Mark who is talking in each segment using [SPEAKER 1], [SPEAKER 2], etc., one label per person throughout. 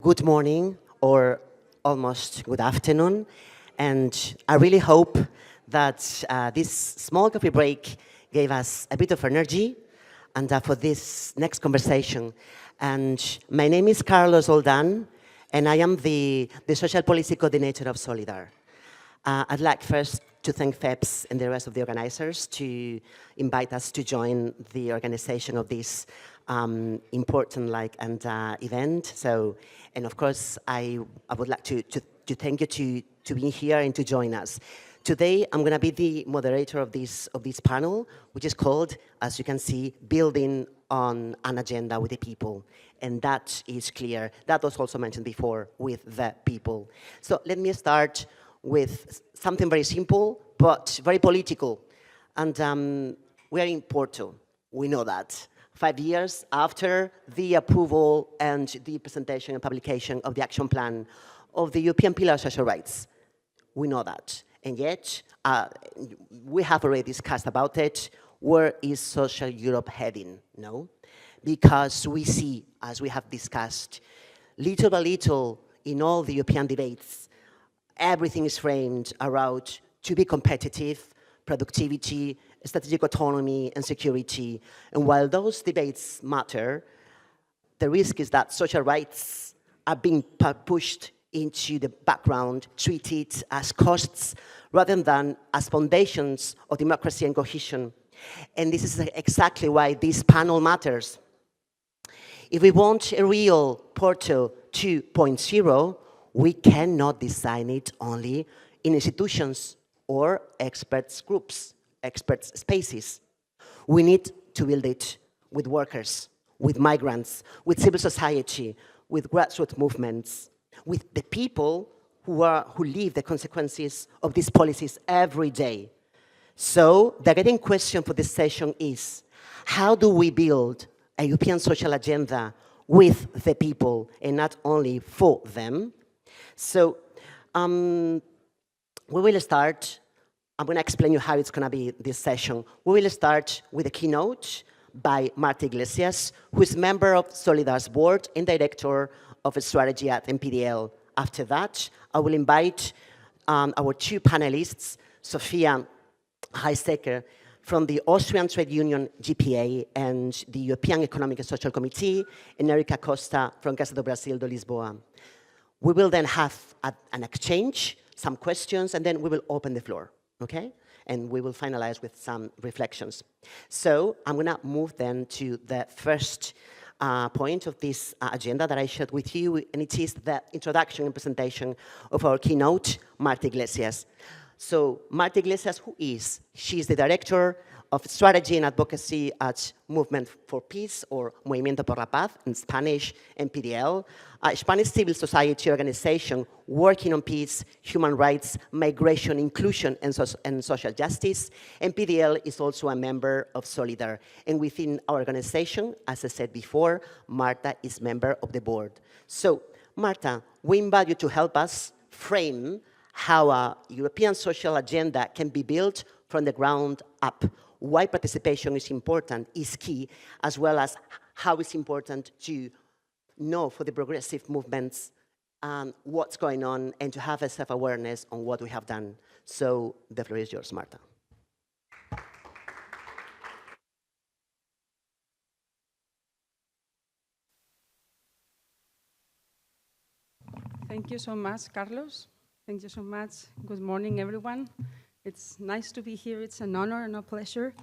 [SPEAKER 1] good morning or almost good afternoon. And I really hope that this small coffee break gave us a bit of energy and for this next conversation. And my name is Carlos Oldan, and I am the Social Policy Coordinator of Solidar. I'd like first to thank FEPS and the rest of the organizers to invite us to join the organization of this important event. So, and of course, I would like to thank you to be here and to join us. Today, I'm going to be the moderator of this panel, which is called, as you can see, Building on an Agenda with the People. And that is clear. That was also mentioned before, with the people. So let me start with something very simple, but very political. And we are in Porto. We know that. 5 years after the approval and the presentation and publication of the action plan of the European Pillar of Social Rights. We know that. And yet, we have already discussed about it. Where is social Europe heading? No? Because we see, as we have discussed, little by little in all the European debates, everything is framed around to be competitive, productivity, strategic autonomy, and security. And while those debates matter, the risk is that social rights are being pushed into the background, treated as costs rather than as foundations of democracy and cohesion. And this is exactly why this panel matters. If we want a real Porto 2.0, we cannot design it only in institutions or experts groups, experts spaces. We need to build it with workers, with migrants, with civil society, with grassroots movements, with the people who live the consequences of these policies every day. So the guiding question for this session is, how do we build a European social agenda with the people and not only for them? So we will start. I'm going to explain you how it's going to be this session. We will start with a keynote by Marta Iglesias, who is member of Solidar's board and director of strategy at MPDL. After that, I will invite our two panelists, Sofia Heistecker from the Austrian Trade Union GPA and the European Economic and Social Committee, and Erika Costa from Casa do Brasil de Lisboa. We will then have an exchange, some questions, and then we will open the floor, okay? And we will finalize with some reflections. So I'm going to move then to the first point of this agenda that I shared with you, and it is the introduction and presentation of our keynote, Marta Iglesias. So Marta Iglesias, who is? She is the director of strategy and advocacy at Movement for Peace, or Movimiento por la Paz in Spanish, MPDL, a Spanish civil society organization working on peace, human rights, migration, inclusion, and social justice. MPDL is also a member of Solidar. And within our organization, as I said before, Marta is member of the board. So, Marta, we invite you to help us frame how a European social agenda can be built from the ground up, why participation is important, is key, as well as how it's important to know for the progressive movements what's going on and to have a self-awareness on what we have done. So the floor is yours, Marta.
[SPEAKER 2] Thank you so much, Carlos. Thank you so much. Good morning, everyone. It's nice to be here. It's an honor and a pleasure.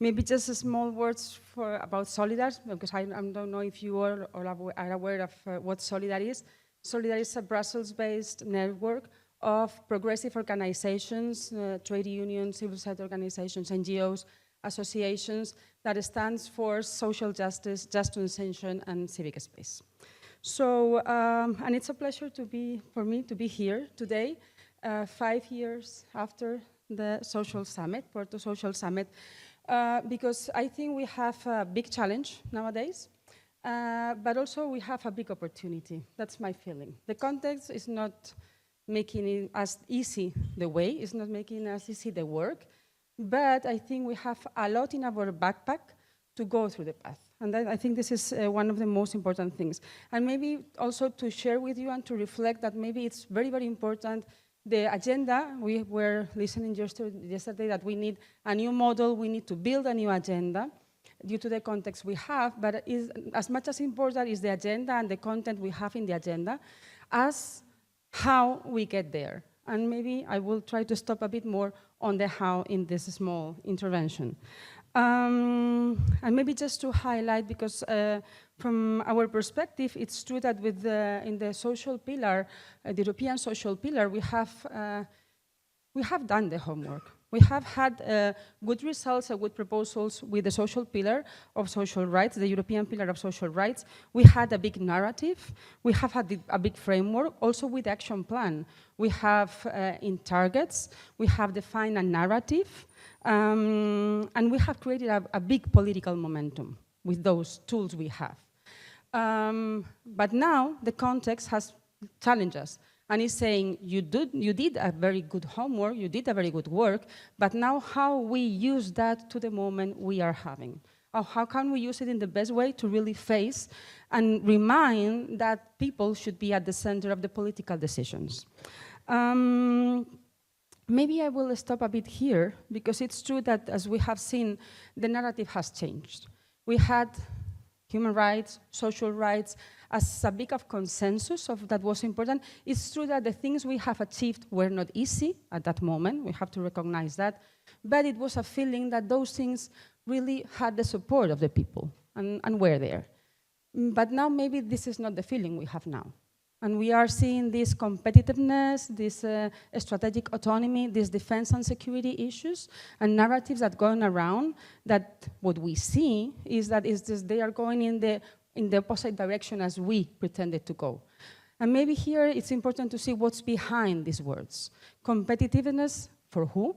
[SPEAKER 2] Maybe just a small words about Solidar, because I don't know if you all are aware of what Solidar is. Solidar is a Brussels-based network of progressive organizations, trade unions, civil society organizations, NGOs, associations that stands for social justice, just transition, and civic space. So, and it's a pleasure for me to be here today, 5 years after the Social Summit, Porto Social Summit, because I think we have a big challenge nowadays, but also we have a big opportunity. That's my feeling. The context is not making it as easy the way, it's not making as easy the work, but I think we have a lot in our backpack to go through the path. And I think this is one of the most important things. And maybe also to share with you and to reflect that maybe it's very, very important. The agenda, we were listening yesterday that we need a new model, we need to build a new agenda due to the context we have, but as much as important is the agenda and the content we have in the agenda as how we get there. And maybe I will try to stop a bit more on the how in this small intervention. And maybe just to highlight, because from our perspective, it's true that with in the social pillar, the European social pillar, we have done the homework. We have had good results and good proposals with the social pillar of social rights, the European pillar of social rights. We had a big narrative. We have had a big framework, also with the action plan. We have in targets, we have defined a narrative, and we have created a big political momentum with those tools we have. But now the context has challenged us. And it's saying, you did a very good homework, you did a very good work, but now how we use that to the moment we are having? Or how can we use it in the best way to really face and remind that people should be at the center of the political decisions? Maybe I will stop a bit here, because it's true that, as we have seen, the narrative has changed. We had human rights, social rights, as a big of consensus of that was important. It's true that the things we have achieved were not easy at that moment. We have to recognize that. But it was a feeling that those things really had the support of the people and were there. But now maybe this is not the feeling we have now. And we are seeing this competitiveness, this strategic autonomy, these defense and security issues and narratives that are going around, that what we see is that they are going in the opposite direction as we pretended to go. And maybe here it's important to see what's behind these words. Competitiveness for who?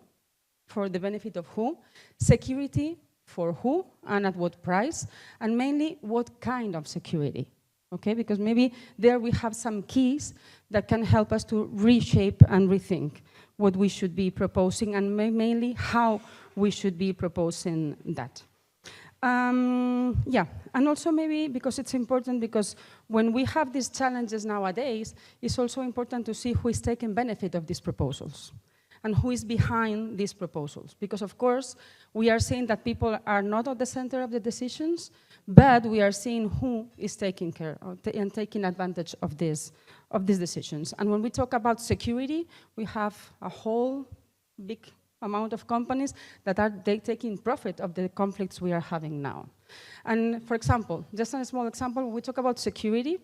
[SPEAKER 2] For the benefit of who? Security for who and at what price? And mainly, what kind of security? Okay, because maybe there we have some keys that can help us to reshape and rethink what we should be proposing, and mainly how we should be proposing that. Yeah, and also maybe because it's important, because when we have these challenges nowadays, it's also important to see who is taking benefit of these proposals and who is behind these proposals. Because of course, we are seeing that people are not at the center of the decisions, but we are seeing who is taking care of and taking advantage of these decisions. And when we talk about security, we have a whole big amount of companies that are taking profit of the conflicts we are having now. And for example, just a small example, when we talk about security,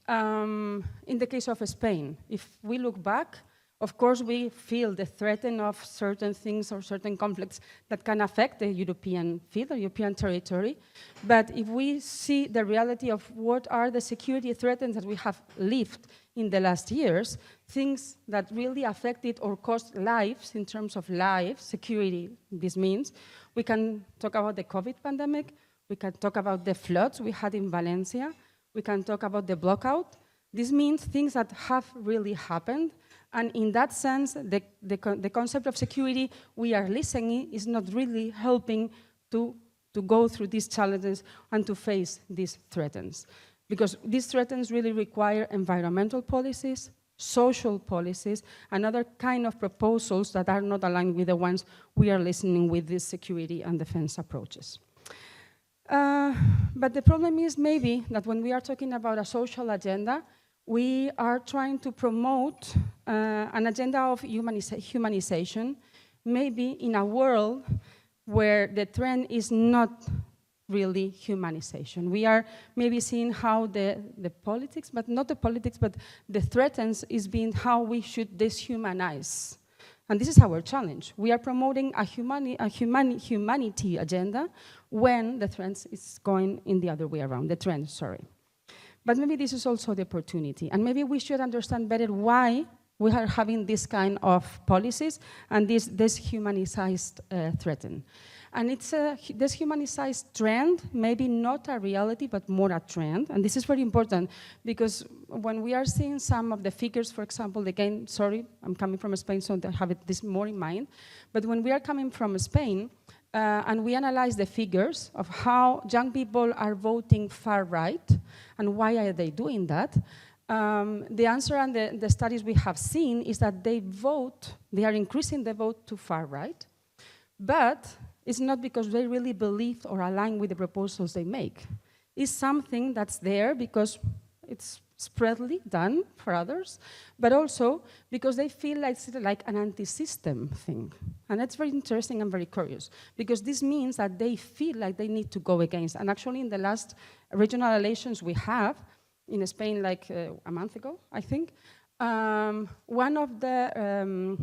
[SPEAKER 2] in the case of Spain, if we look back, of course, we feel the threat of certain things or certain conflicts that can affect the European field, the European territory. But if we see the reality of what are the security threats that we have lived in the last years, things that really affected or cost lives in terms of life, security, this means, we can talk about the COVID pandemic, we can talk about the floods we had in Valencia, we can talk about the blackout. This means things that have really happened. And in that sense, the concept of security we are listening is not really helping to go through these challenges and to face these threats. Because these threats really require environmental policies, social policies, and other kind of proposals that are not aligned with the ones we are listening with these security and defense approaches. But the problem is maybe that when we are talking about a social agenda, we are trying to promote an agenda of humanization, maybe in a world where the trend is not really humanization. We are maybe seeing how the politics, but not the politics, but the threats is being how we should deshumanize. And this is our challenge. We are promoting a humanity agenda when the trend is going in the other way around, the trend, sorry. But maybe this is also the opportunity. And maybe we should understand better why we are having this kind of policies and this dehumanized threat. And it's a deshumanized trend, maybe not a reality, but more a trend. And this is very important because when we are seeing some of the figures, for example, again, sorry, I'm coming from Spain, so I have this more in mind. But when we are coming from Spain, and we analyzed the figures of how young people are voting far right and why are they doing that. The answer and the studies we have seen is that they are increasing the vote to far right, but it's not because they really believe or align with the proposals they make. It's something that's there because it's spreadly done for others, but also because they feel like it's like an anti-system thing. And that's very interesting and very curious, because this means that they feel like they need to go against. And actually in the last regional elections we have, in Spain like a month ago, I think, one of the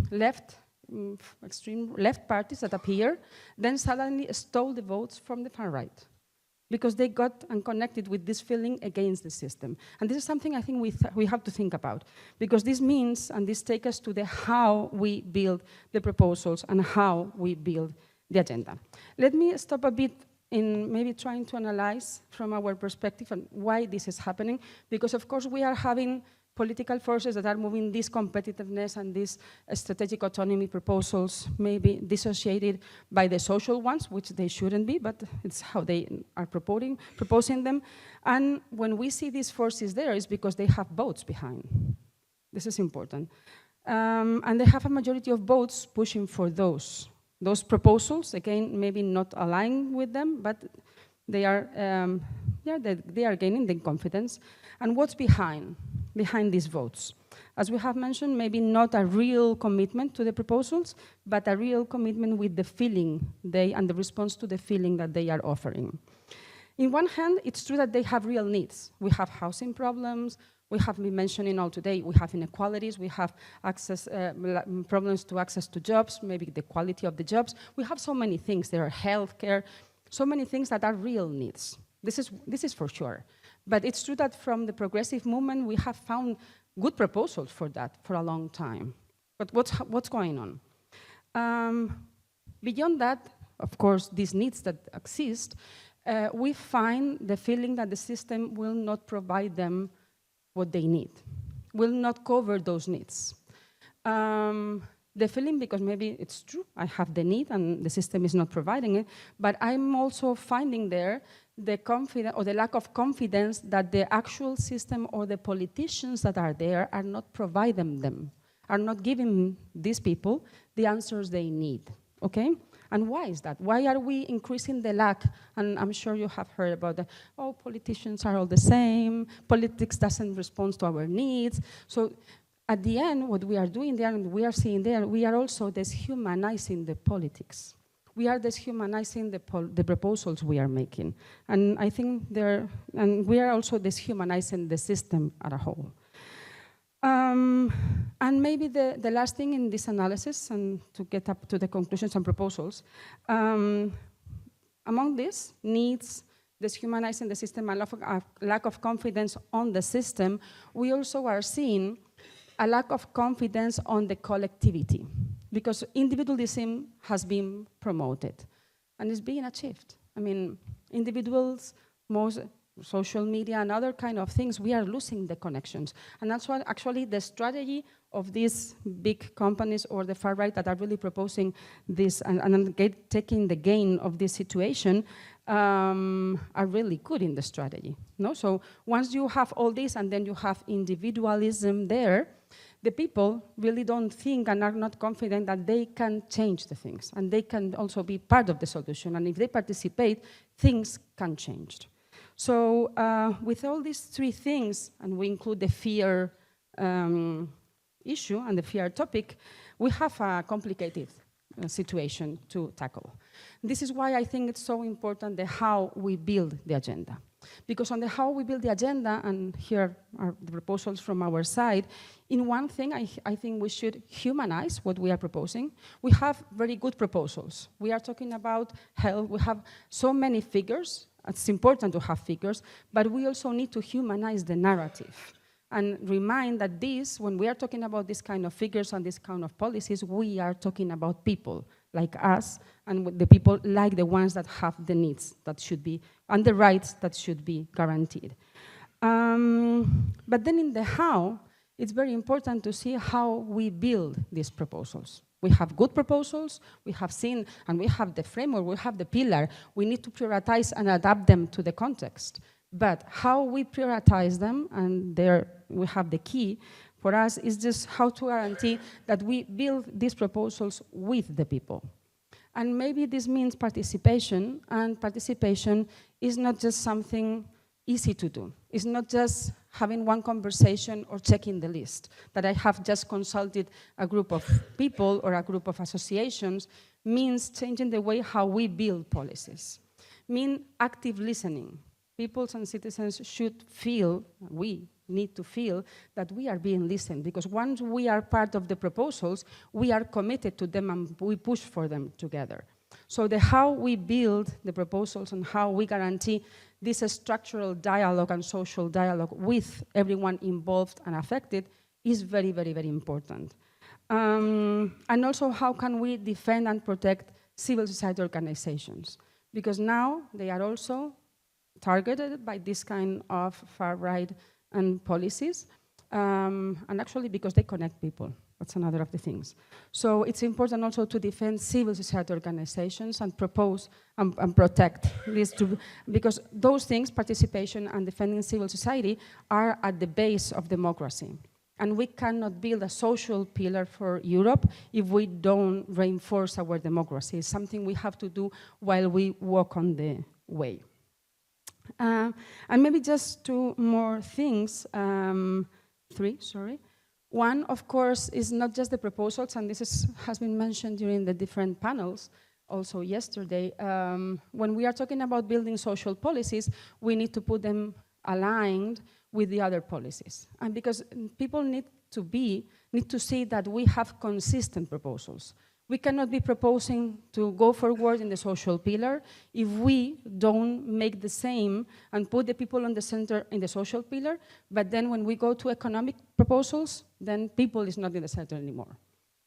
[SPEAKER 2] extreme left parties that appear then suddenly stole the votes from the far right, because they got unconnected with this feeling against the system. And this is something I think we have to think about, because this means, and this takes us to the how we build the proposals and how we build the agenda. Let me stop a bit in maybe trying to analyze from our perspective and why this is happening, because of course we are having political forces that are moving this competitiveness and these strategic autonomy proposals, maybe dissociated by the social ones, which they shouldn't be, but it's how they are proposing them. And when we see these forces there, it's because they have votes behind. This is important. And they have a majority of votes pushing for those proposals, again, maybe not aligned with them, but they are, they are gaining the confidence. And what's behind these votes? As we have mentioned, maybe not a real commitment to the proposals, but a real commitment with the feeling and the response to the feeling that they are offering. In one hand, it's true that they have real needs. We have housing problems. We have been mentioning all today. We have inequalities. We have access, problems to access to jobs, maybe the quality of the jobs. We have so many things. There are healthcare, so many things that are real needs. This is for sure. But it's true that from the progressive movement, we have found good proposals for that for a long time. But what's going on? Beyond that, of course, these needs that exist, we find the feeling that the system will not provide them what they need, will not cover those needs. The feeling, because maybe it's true, I have the need and the system is not providing it, but I'm also finding there the confidence or the lack of confidence that the actual system or the politicians that are there are not providing them, are not giving these people the answers they need, okay? And why is that? Why are we increasing the lack? And I'm sure you have heard about the, oh, politicians are all the same, politics doesn't respond to our needs. So at the end, what we are doing there and we are seeing there, we are also deshumanizing the politics. We are deshumanizing the proposals we are making. And I think and we are also deshumanizing the system as a whole. And maybe the last thing in this analysis, and to get up to the conclusions and proposals, among these needs, deshumanizing the system, and lack of confidence on the system, we also are seeing a lack of confidence on the collectivity, because individualism has been promoted and is being achieved. I mean, individuals, most social media and other kind of things, we are losing the connections. And that's why actually the strategy of these big companies or the far right that are really proposing this and taking the gain of this situation are really good in the strategy. No? So once you have all this and then you have individualism there, the people really don't think and are not confident that they can change the things and they can also be part of the solution. And if they participate, things can change. So with all these three things, and we include the fear issue and the fear topic, we have a complicated situation to tackle. This is why I think it's so important the how we build the agenda. Because on the how we build the agenda, and here are the proposals from our side, in one thing I think we should humanize what we are proposing. We have very good proposals. We are talking about health. We have so many figures. It's important to have figures, but we also need to humanize the narrative and remind that when we are talking about this kind of figures and this kind of policies, we are talking about people like us and the people like the ones that have the needs that should be, and the rights that should be guaranteed. But then in the how, it's very important to see how we build these proposals. We have good proposals, we have seen, and we have the framework, we have the pillar. We need to prioritize and adapt them to the context. But how we prioritize them, and there we have the key for us, is just how to guarantee that we build these proposals with the people. And maybe this means participation, and participation is not just something easy to do. It's not just having one conversation or checking the list, that I have just consulted a group of people or a group of associations. Means changing the way how we build policies. Mean active listening. People and citizens should feel, we need to feel, that we are being listened, because once we are part of the proposals, we are committed to them and we push for them together. So the how we build the proposals and how we guarantee this structural dialogue and social dialogue with everyone involved and affected is very, very, very important. And also, how can we defend and protect civil society organizations? Because now they are also targeted by this kind of far-right and policies, and actually because they connect people. That's another of the things. So it's important also to defend civil society organizations and propose and protect these two, because those things, participation and defending civil society, are at the base of democracy. And we cannot build a social pillar for Europe if we don't reinforce our democracy. It's something we have to do while we walk on the way. And maybe just two more things, three, sorry. One, of course, is not just the proposals, and this has been mentioned during the different panels, also yesterday. When we are talking about building social policies, we need to put them aligned with the other policies. And because people need to see that we have consistent proposals. We cannot be proposing to go forward in the social pillar if we don't make the same and put the people on the center in the social pillar, but then when we go to economic proposals, then people is not in the center anymore,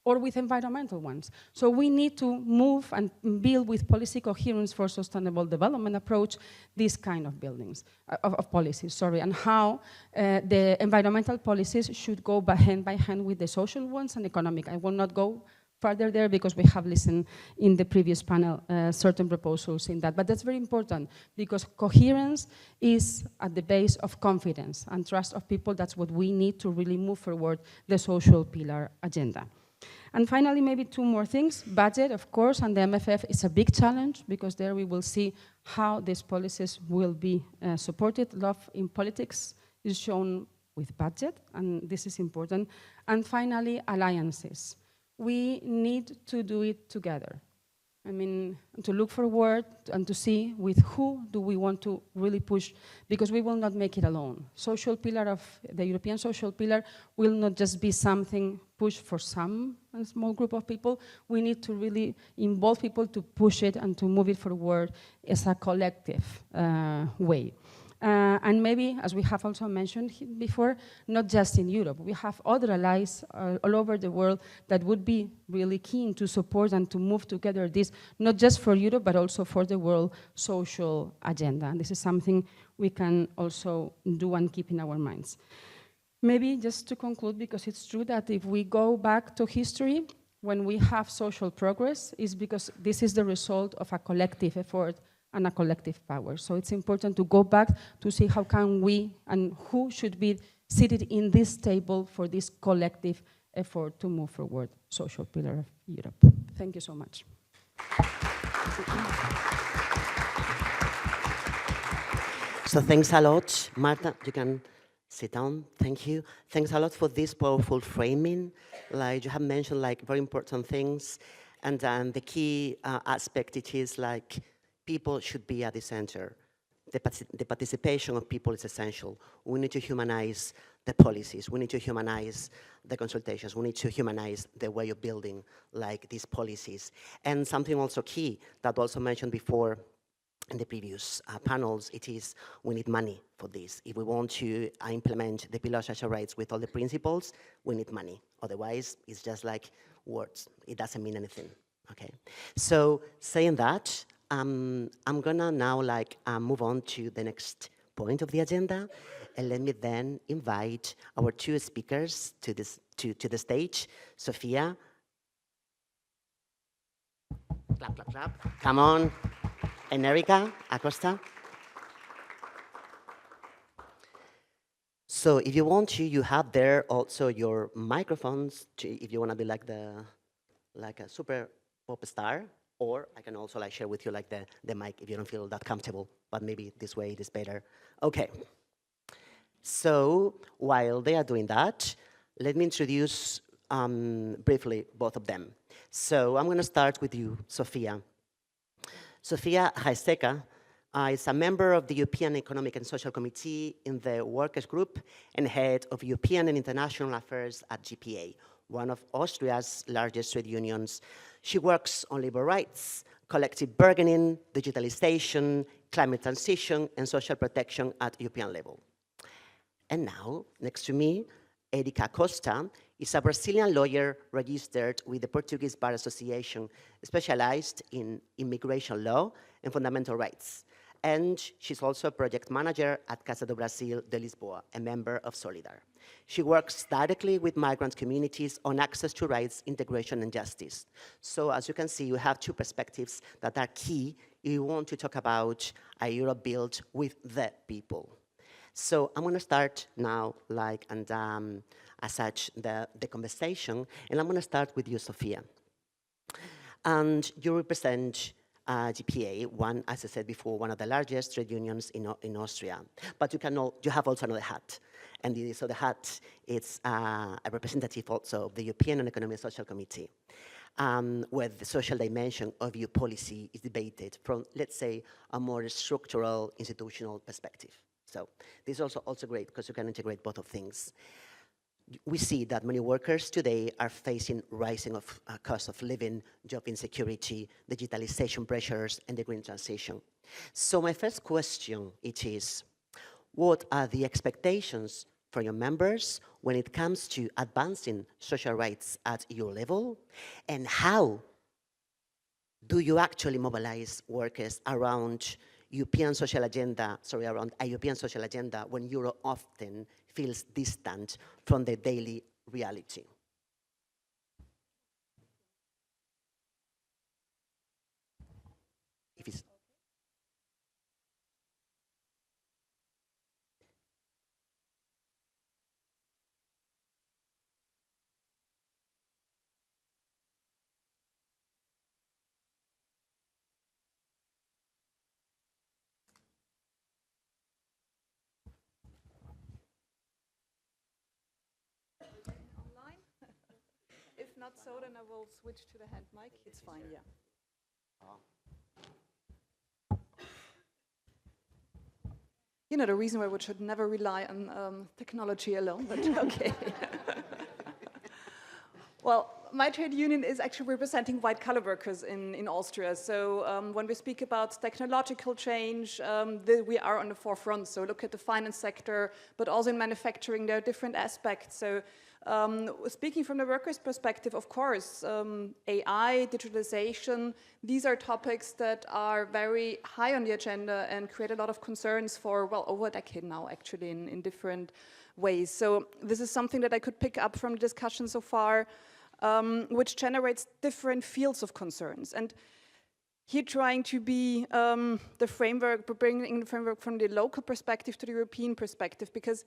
[SPEAKER 2] or with environmental ones. So we need to move and build with policy coherence for sustainable development approach these kind of buildings, of policies, sorry, and how the environmental policies should go hand by hand with the social ones and economic. I will not go further there because we have listened in the previous panel certain proposals in that. But that's very important because coherence is at the base of confidence and trust of people. That's what we need to really move forward the social pillar agenda. And finally, maybe two more things. Budget, of course, and the MFF is a big challenge because there we will see how these policies will be supported. Love in politics is shown with budget, and this is important. And finally, alliances. We need to do it together. I mean, to look forward and to see with who do we want to really push, because we will not make it alone. Social pillar of the European social pillar will not just be something pushed for some a small group of people. We need to really involve people to push it and to move it forward as a collective way. And maybe, as we have also mentioned before, not just in Europe. We have other allies all over the world that would be really keen to support and to move together this, not just for Europe, but also for the world social agenda. And this is something we can also do and keep in our minds. Maybe just to conclude, because it's true that if we go back to history, when we have social progress, is because this is the result of a collective effort and a collective power. So it's important to go back to see how can we and who should be seated in this table for this collective effort to move forward social pillar of Europe. Thank you so much.
[SPEAKER 1] So thanks a lot, Marta. You can sit down. Thank you. Thanks a lot for this powerful framing. Like you have mentioned, like very important things, and the key aspect it is like people should be at the center. The participation of people is essential. We need to humanize the policies. We need to humanize the consultations. We need to humanize the way of building like these policies. And something also key that also mentioned before in the previous panels, it is we need money for this. If we want to implement the Pillar of Social Rights with all the principles, we need money. Otherwise, it's just like words. It doesn't mean anything, okay? So saying that, I'm gonna now move on to the next point of the agenda, and let me then invite our two speakers to the stage, Sofia Clap, clap, clap. Come on. And Erica Acosta. So if you want to, you have there also your microphones if you want to be like a super pop star, or I can also like share with you like the mic if you don't feel that comfortable, but maybe this way it is better. Okay. So while they are doing that, let me introduce briefly both of them. So I'm going to start with you, Sofia. Sofia Hajseka is a member of the European Economic and Social Committee in the Workers' Group and head of European and International Affairs at GPA, one of Austria's largest trade unions. She works on labor rights, collective bargaining, digitalization, climate transition, and social protection at European level. And now, next to me, Erica Costa is a Brazilian lawyer registered with the Portuguese Bar Association, specialized in immigration law and fundamental rights. And she's also a project manager at Casa do Brasil de Lisboa, a member of Solidar. She works directly with migrant communities on access to rights, integration, and justice. So as you can see, you have two perspectives that are key if you want to talk about a Europe built with the people. So I'm going to start now, as such, the conversation, and I'm going to start with you, Sofia. And you represent GPA, one, as I said before, one of the largest trade unions in Austria. But you have also another hat, and this other hat is a representative also of the European Economic Social Committee, where the social dimension of EU policy is debated from, let's say, a more structural, institutional perspective. So this is also great because you can integrate both of things. We see that many workers today are facing rising of cost of living, job insecurity, digitalization pressures, and the green transition. So my first question is, what are the expectations for your members when it comes to advancing social rights at EU level? And how do you actually mobilize workers around a European social agenda when Europe often feels distant from the daily reality? If it's
[SPEAKER 3] online? If not so, then I will switch to the hand mic. It's fine, yeah. You know, the reason why we should never rely on technology alone, but okay. Well, my trade union is actually representing white-collar workers in Austria. So when we speak about technological change, we are on the forefront. So look at the finance sector, but also in manufacturing, there are different aspects. So speaking from the workers' perspective, of course, AI, digitalization, these are topics that are very high on the agenda and create a lot of concerns for, well, over a decade now, actually, in different ways. So this is something that I could pick up from the discussion so far, which generates different fields of concerns. And here trying to be the framework, bringing the framework from the local perspective to the European perspective, because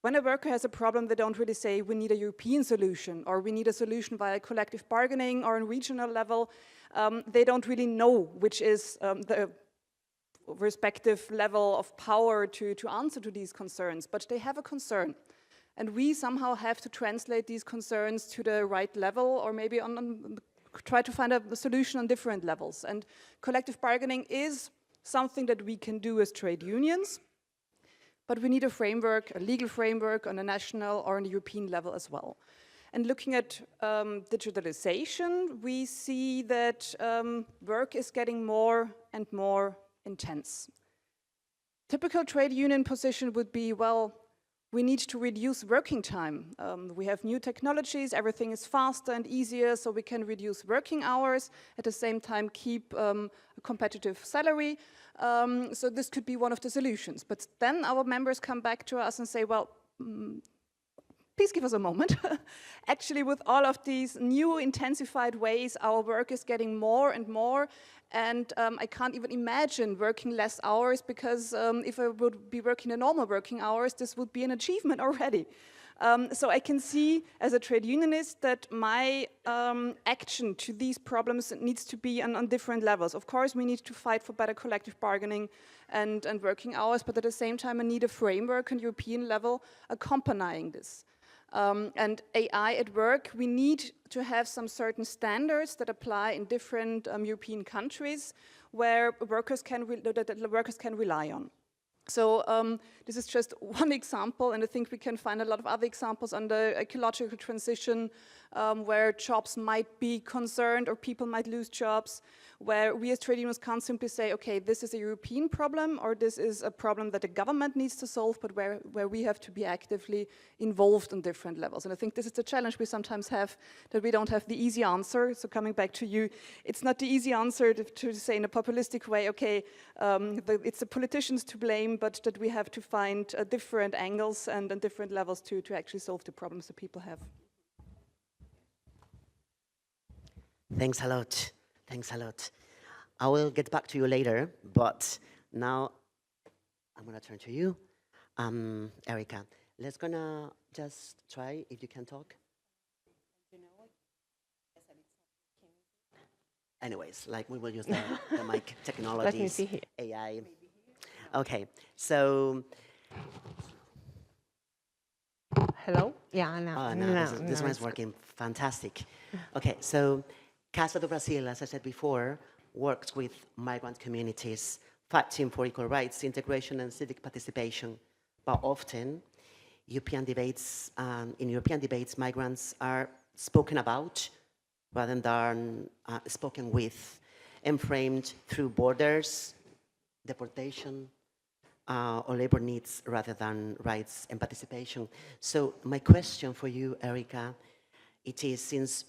[SPEAKER 3] when a worker has a problem, they don't really say, we need a European solution, or we need a solution via collective bargaining or on regional level. They don't really know which is the respective level of power to answer to these concerns, but they have a concern. And we somehow have to translate these concerns to the right level, or maybe try to find a solution on different levels. And collective bargaining is something that we can do as trade unions, but we need a framework, a legal framework on a national or on a European level as well. And looking at digitalization, we see that work is getting more and more intense. Typical trade union position would be, well, we need to reduce working time. We have new technologies, everything is faster and easier, so we can reduce working hours, at the same time keep a competitive salary. So this could be one of the solutions. But then our members come back to us and say, well, please give us a moment. Actually, with all of these new intensified ways, our work is getting more and more. And I can't even imagine working less hours, because if I would be working the normal working hours, this would be an achievement already. So I can see as a trade unionist that my action to these problems needs to be on different levels. Of course, we need to fight for better collective bargaining and working hours, but at the same time, I need a framework on European level accompanying this. And AI at work, we need to have some certain standards that apply in different European countries where workers can rely on. So this is just one example, and I think we can find a lot of other examples on the ecological transition where jobs might be concerned or people might lose jobs, where we as trade unions can't simply say, okay, this is a European problem or this is a problem that the government needs to solve, but where we have to be actively involved on different levels. And I think this is the challenge we sometimes have, that we don't have the easy answer. So coming back to you, it's not the easy answer to say in a populistic way, okay, it's the politicians to blame, but that we have to find different angles and different levels to actually solve the problems that people have.
[SPEAKER 1] Thanks a lot. Thanks a lot. I will get back to you later, but now I'm gonna turn to you, Erica. Let's gonna just try if you can talk. Anyways, like we will use the mic technologies.
[SPEAKER 4] Let me see here.
[SPEAKER 1] AI. Okay, so
[SPEAKER 4] Hello? Yeah, no.
[SPEAKER 1] this one is working fantastic. Okay, so Casa do Brasil, as I said before, works with migrant communities, fighting for equal rights, integration, and civic participation. But often, in European debates, migrants are spoken about rather than spoken with, and framed through borders, deportation, or labor needs rather than rights and participation. So my question for you, Erica, it is, since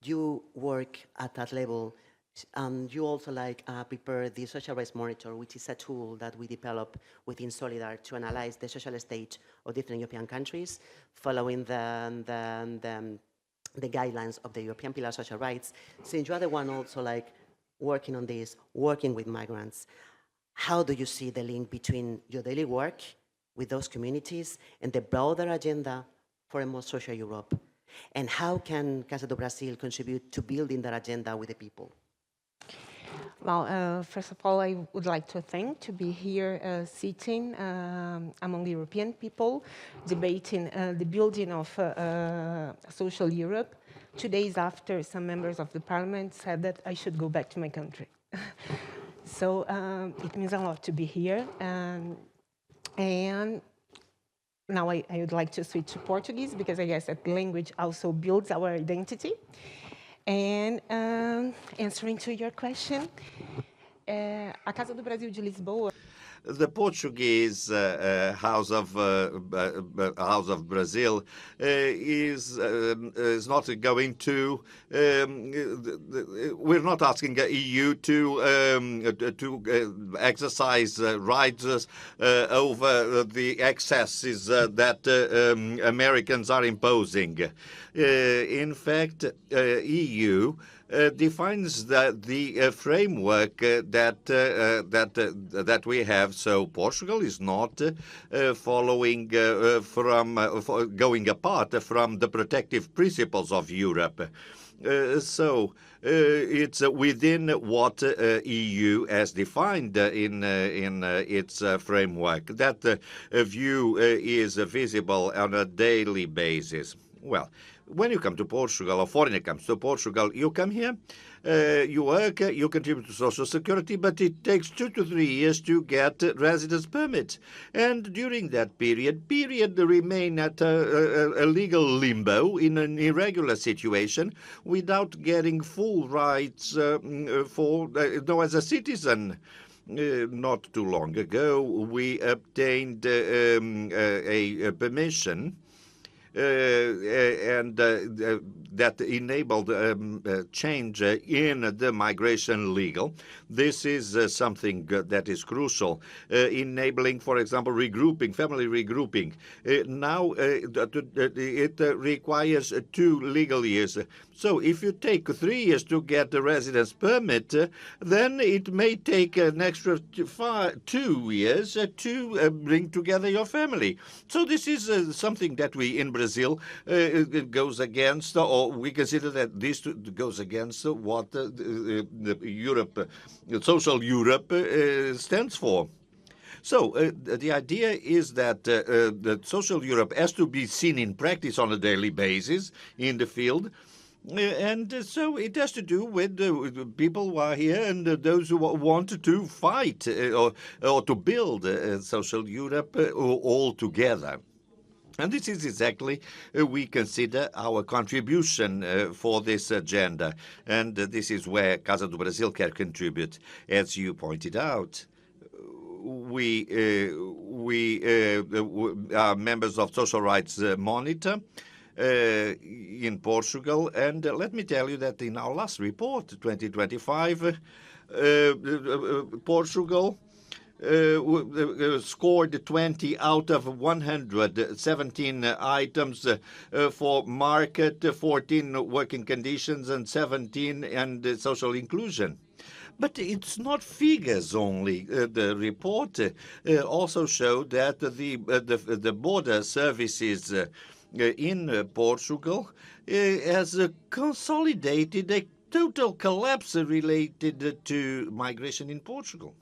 [SPEAKER 1] you work at that level, you also prepare the Social Rights Monitor, which is a tool that we develop within Solidar to analyze the social state of different European countries, following the guidelines of the European Pillar of Social Rights. Since you are the one also working on this, working with migrants, how do you see the link between your daily work with those communities and the broader agenda for a more social Europe? And how can Casa do Brasil contribute to building that agenda with the people?
[SPEAKER 4] Well, first of all, I would like to thank to be here sitting among European people, debating the building of social Europe, 2 days after some members of the parliament said that I should go back to my country. So it means a lot to be here. And now I would like to switch to Portuguese, because I guess that language also builds our identity. And answering to your question, a Casa do Brasil de Lisboa.
[SPEAKER 5] The Portuguese House of Brazil is not going to. We're not asking the EU to exercise rights over the excesses that Americans are imposing. In fact, EU defines the framework that we have. So Portugal is not following going apart from the protective principles of Europe. So it's within what EU has defined in its framework. That view is visible on a daily basis. Well, when you come to Portugal, or foreigner comes to Portugal, you come here, you work, you contribute to social security, but it takes 2 to 3 years to get residence permit. And during that period remain at a legal limbo in an irregular situation without getting full rights as a citizen. Not too long ago, we obtained a permission. And that enabled change in the migration legal. This is something that is crucial, enabling, for example, regrouping, family regrouping. Now it requires 2 legal years. So if you take 3 years to get a residence permit, then it may take an extra 2 years to bring together your family. So this is something that we in Brazil it goes against, or we consider that this goes against what the Europe, social Europe stands for. So the idea is that the social Europe has to be seen in practice on a daily basis in the field. And so it has to do with people who are here and those who want to fight or to build social Europe all together. And this is exactly we consider our contribution for this agenda. And this is where Casa do Brasil can contribute. As you pointed out, we are members of Social Rights Monitor in Portugal. And let me tell you that in our last report, 2025, Portugal scored 20 out of 117 items for market, 14 working conditions, and 17 and social inclusion. But it's not figures only. The report also showed that the border services in Portugal has consolidated a total collapse related to migration in Portugal.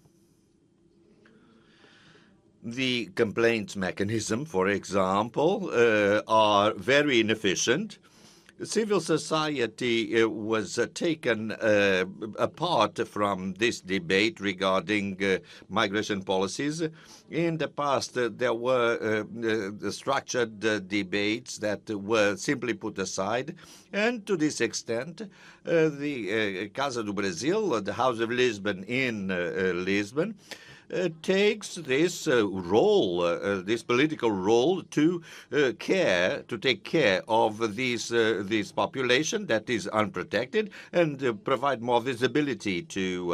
[SPEAKER 5] The complaints mechanism, for example, are very inefficient. Civil society was taken apart from this debate regarding migration policies. In the past, there were structured debates that were simply put aside. And to this extent, the Casa do Brasil, the House of Lisbon in Lisbon, takes this role, this political role, to take care of this population that is unprotected and provide more visibility to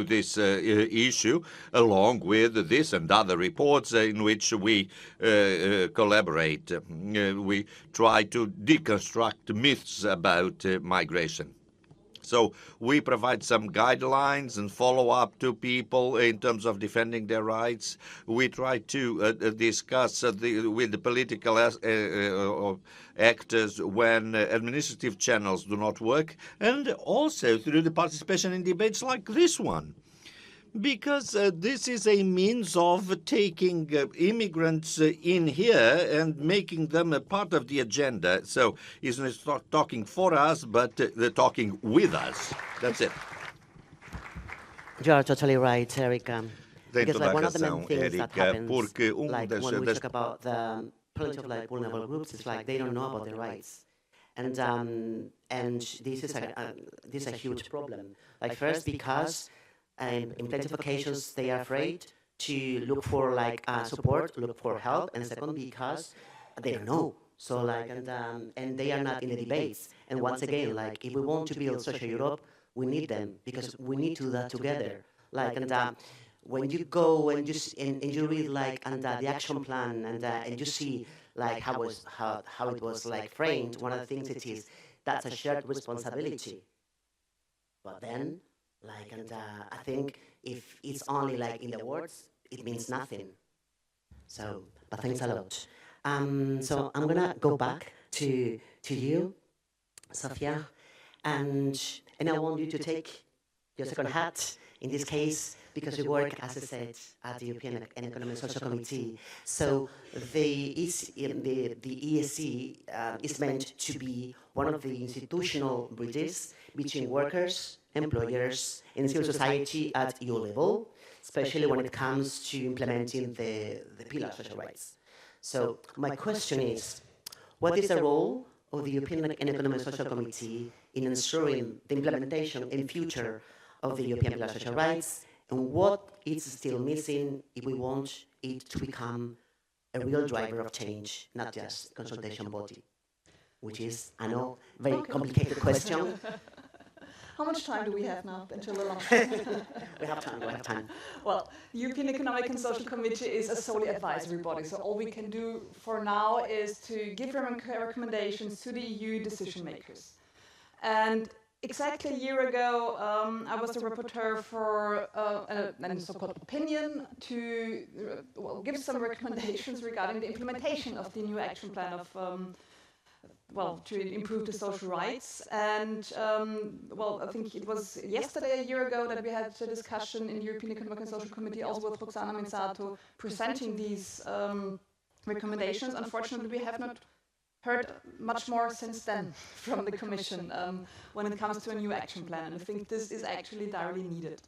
[SPEAKER 5] this issue, along with this and other reports in which we collaborate. We try to deconstruct myths about migration. So we provide some guidelines and follow up to people in terms of defending their rights. We try to discuss with the political actors when administrative channels do not work, and also through the participation in debates like this one. Because this is a means of taking immigrants in here and making them a part of the agenda. So it's not talking for us, but they're talking with us. That's it.
[SPEAKER 1] You are totally right, Erica. Because
[SPEAKER 5] toda a
[SPEAKER 1] one of the main
[SPEAKER 5] razão,
[SPEAKER 1] things that
[SPEAKER 5] Érica,
[SPEAKER 1] happens,
[SPEAKER 5] porque
[SPEAKER 1] like
[SPEAKER 5] das
[SPEAKER 1] when we talk about the plenty of like vulnerable groups, it's like they don't know about their rights, and this is a huge problem. Like first because in plenty of occasions they are afraid to look for like support, look for help, and second because they don't know. So like and they are not in the debates. And once again, like if we want to build social Europe, we need them because we need to do that together. Like when you go and you read like the action plan and you see like how it was like framed, one of the things it is that's a shared responsibility. But then like I think if it's only like in the words, it means nothing. So, but thanks a lot. So I'm gonna go back to you, Sofia, and I want you to take your second hat in this case because you work, as I said, at the European Economic Socialisation Committee. So the ESC is meant to be one of the institutional bridges between workers, employers, and civil society at EU level, especially when it comes to implementing the pillar of social rights. So my question is, what is the role of the European Economic Social Committee in ensuring the implementation and future of the European pillar of social rights, and what is still missing if we want it to become a real driver of change, not just a consultation body? which is, I know, very complicated question.
[SPEAKER 3] How much time do we have now until the lunch?
[SPEAKER 1] We have time.
[SPEAKER 3] Well, the European Economic and Social Committee is a solely advisory body, so all we can do for now is to give recommendations to the EU decision makers. And exactly a year ago, I was the rapporteur for a so-called opinion to give some recommendations regarding the implementation of the new action plan of to improve the social rights. And I think it was yesterday, a year ago, that we had a discussion in the European Economic and Social Committee, also with Roxana Mizzato, presenting these recommendations. Unfortunately, we have not heard much more since then from the Commission when it comes to a new action plan. And I think this is actually direly needed.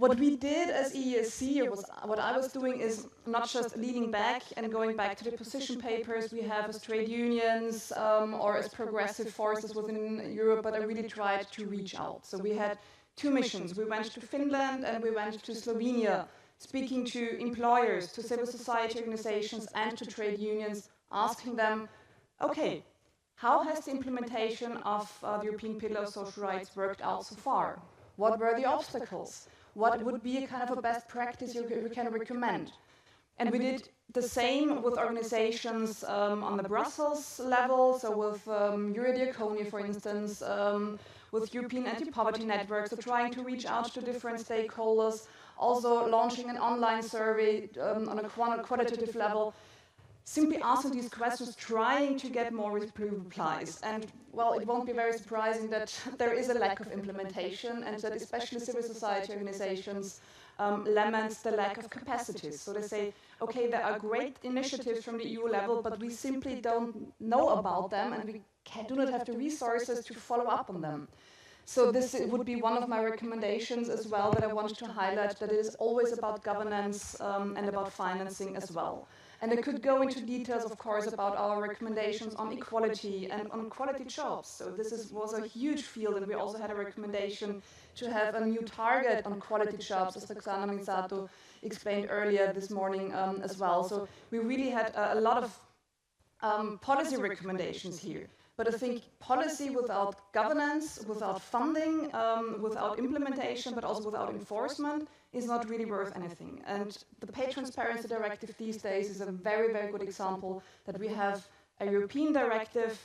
[SPEAKER 3] What we did as EESC, or what I was doing, is not just leaning back and going back to the position papers we have as trade unions or as progressive forces within Europe, but I really tried to reach out. So we had two missions. We went to Finland and we went to Slovenia, speaking to employers, to civil society organizations and to trade unions, asking them, okay, how has the implementation of the European Pillar of Social Rights worked out so far? What were the obstacles? What would be a kind of a best practice you can recommend? And we did the same with organizations on the Brussels level, so with Eurodiaconia, for instance, with European Anti-Poverty Network, so trying to reach out to different stakeholders, also launching an online survey on a qualitative level, simply asking these questions, trying to get more replies. And, well, it won't be very surprising that there is a lack of implementation and that especially civil society organizations lament the lack of capacities. So they say, okay, there are great initiatives from the EU level, but we simply don't know about them and we do not have the resources to follow up on them. So this would be one of my recommendations as well, that I wanted to highlight, that it is always about governance and about financing as well. And I could go into details, of course, about our recommendations on equality and on quality jobs. So this was a huge field, and we also had a recommendation to have a new target on quality jobs, as Roxana Mizzato explained earlier this morning as well. So we really had a lot of policy recommendations here. But I think policy without governance, without funding, without implementation, but also without enforcement, is not really worth anything. And the Pay Transparency Directive these days is a very, very good example that we have a European directive,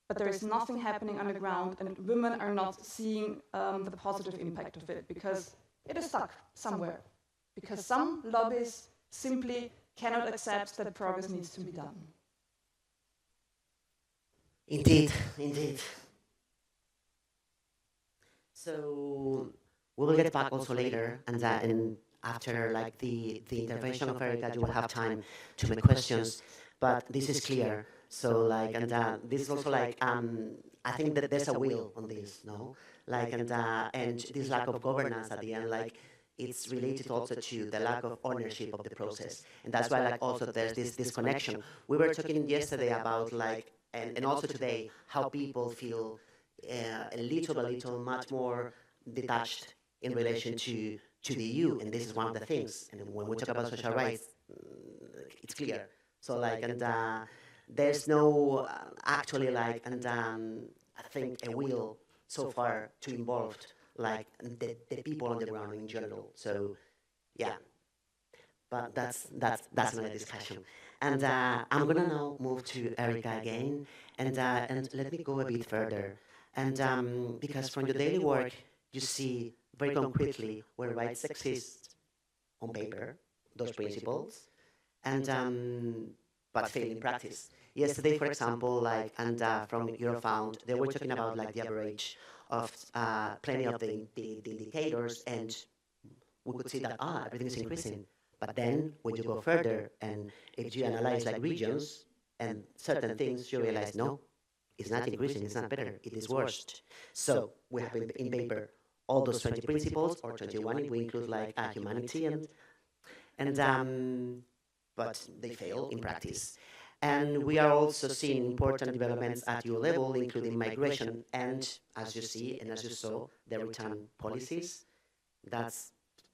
[SPEAKER 3] but there is nothing happening on the ground, and women are not seeing the positive impact of it, because it is stuck somewhere. Because some lobbies simply cannot accept that progress needs to be done.
[SPEAKER 1] Indeed, indeed. So we will get back also later, and after like the intervention of Erica, you will have time to make questions. But this is clear. So like, and this is also like, I think that there's a will on this, no? Like, and this lack of governance at the end, like, it's related also to the lack of ownership of the process, and that's why like also there's this connection. We were talking yesterday about like. And also today, how people feel a little much more detached in relation to the EU, and this is one of the things. And when we talk about social rights, it's clear. So like, and there's no actually like, and I think a will so far to involve like the people on the ground in general. So yeah, but that's another discussion. And I'm going to now move to Erica again, and let me go a bit further. And because from your daily work, you see very concretely where rights exist on paper, those principles, and but fail in practice. Yesterday, for example, like, and from Eurofound, they were talking about like the average of plenty of the indicators, and we could see that everything is increasing. But then, when you go further, and if you analyze like regions and certain things, you realize, no, it's not increasing, it's not better, it is worse. So we have in paper all those 20 principles, or 21 if we include like humanity, but they fail in practice. And we are also seeing important developments at EU level, including migration, and as you see, and as you saw, the return policies. That's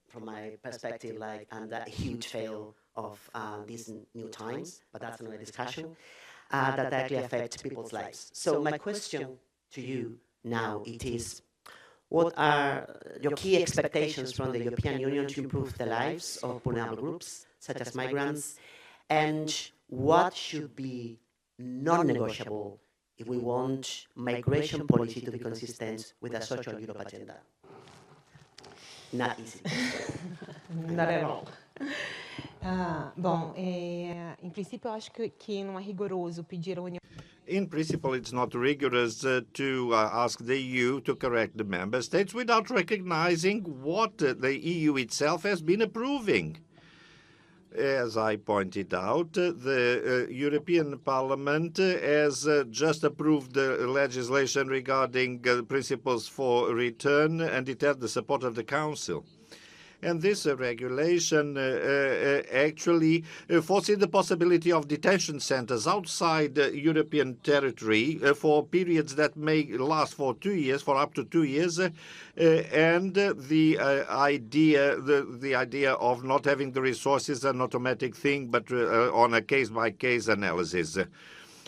[SPEAKER 1] from my perspective, like, and a huge fail of these new times, but that's another discussion. that directly affect people's lives. So my question to you now it is, what are your key expectations from the European Union to improve the lives of vulnerable groups, such as migrants, and what should be non-negotiable if we want migration policy to be consistent with a social Europe agenda? Not easy.
[SPEAKER 4] Not at all. Bom, em princípio, eu acho que não é rigoroso pedir à União.
[SPEAKER 5] In principle, it's not rigorous to ask the EU to correct the member states without recognizing what the EU itself has been approving. As I pointed out, the European Parliament has just approved legislation regarding principles for return, and it had the support of the Council. And this regulation actually foresees the possibility of detention centers outside European territory for periods that may last for 2 years, for up to 2 years, and the idea of not having the resources is an automatic thing, but on a case-by-case analysis.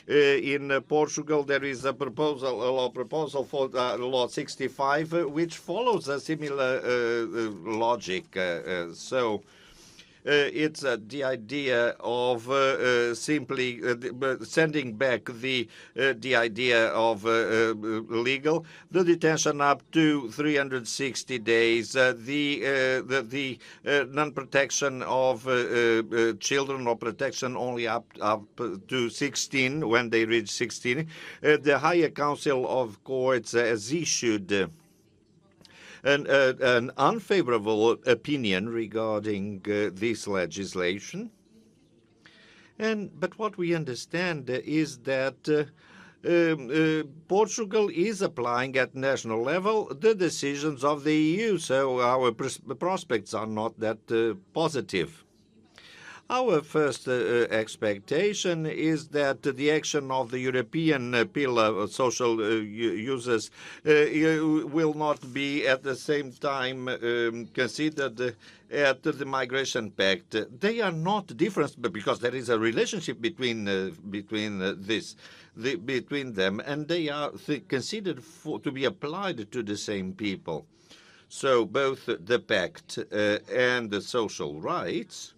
[SPEAKER 5] In Portugal, there is a law proposal for Law 65, which follows a similar logic. It's the idea of simply sending back the idea of legal, the detention up to 360 days, the non-protection of children, or protection only up to 16 when they reach 16. The Higher Council of Courts has issued an unfavorable opinion regarding this legislation. But what we understand is that Portugal is applying at national level the decisions of the EU, so our prospects are not that positive. Our first expectation is that the action of the European pillar of social users will not be at the same time considered at the Migration Pact. They are not different, but because there is a relationship between them, and they are considered to be applied to the same people. So both the pact and the social rights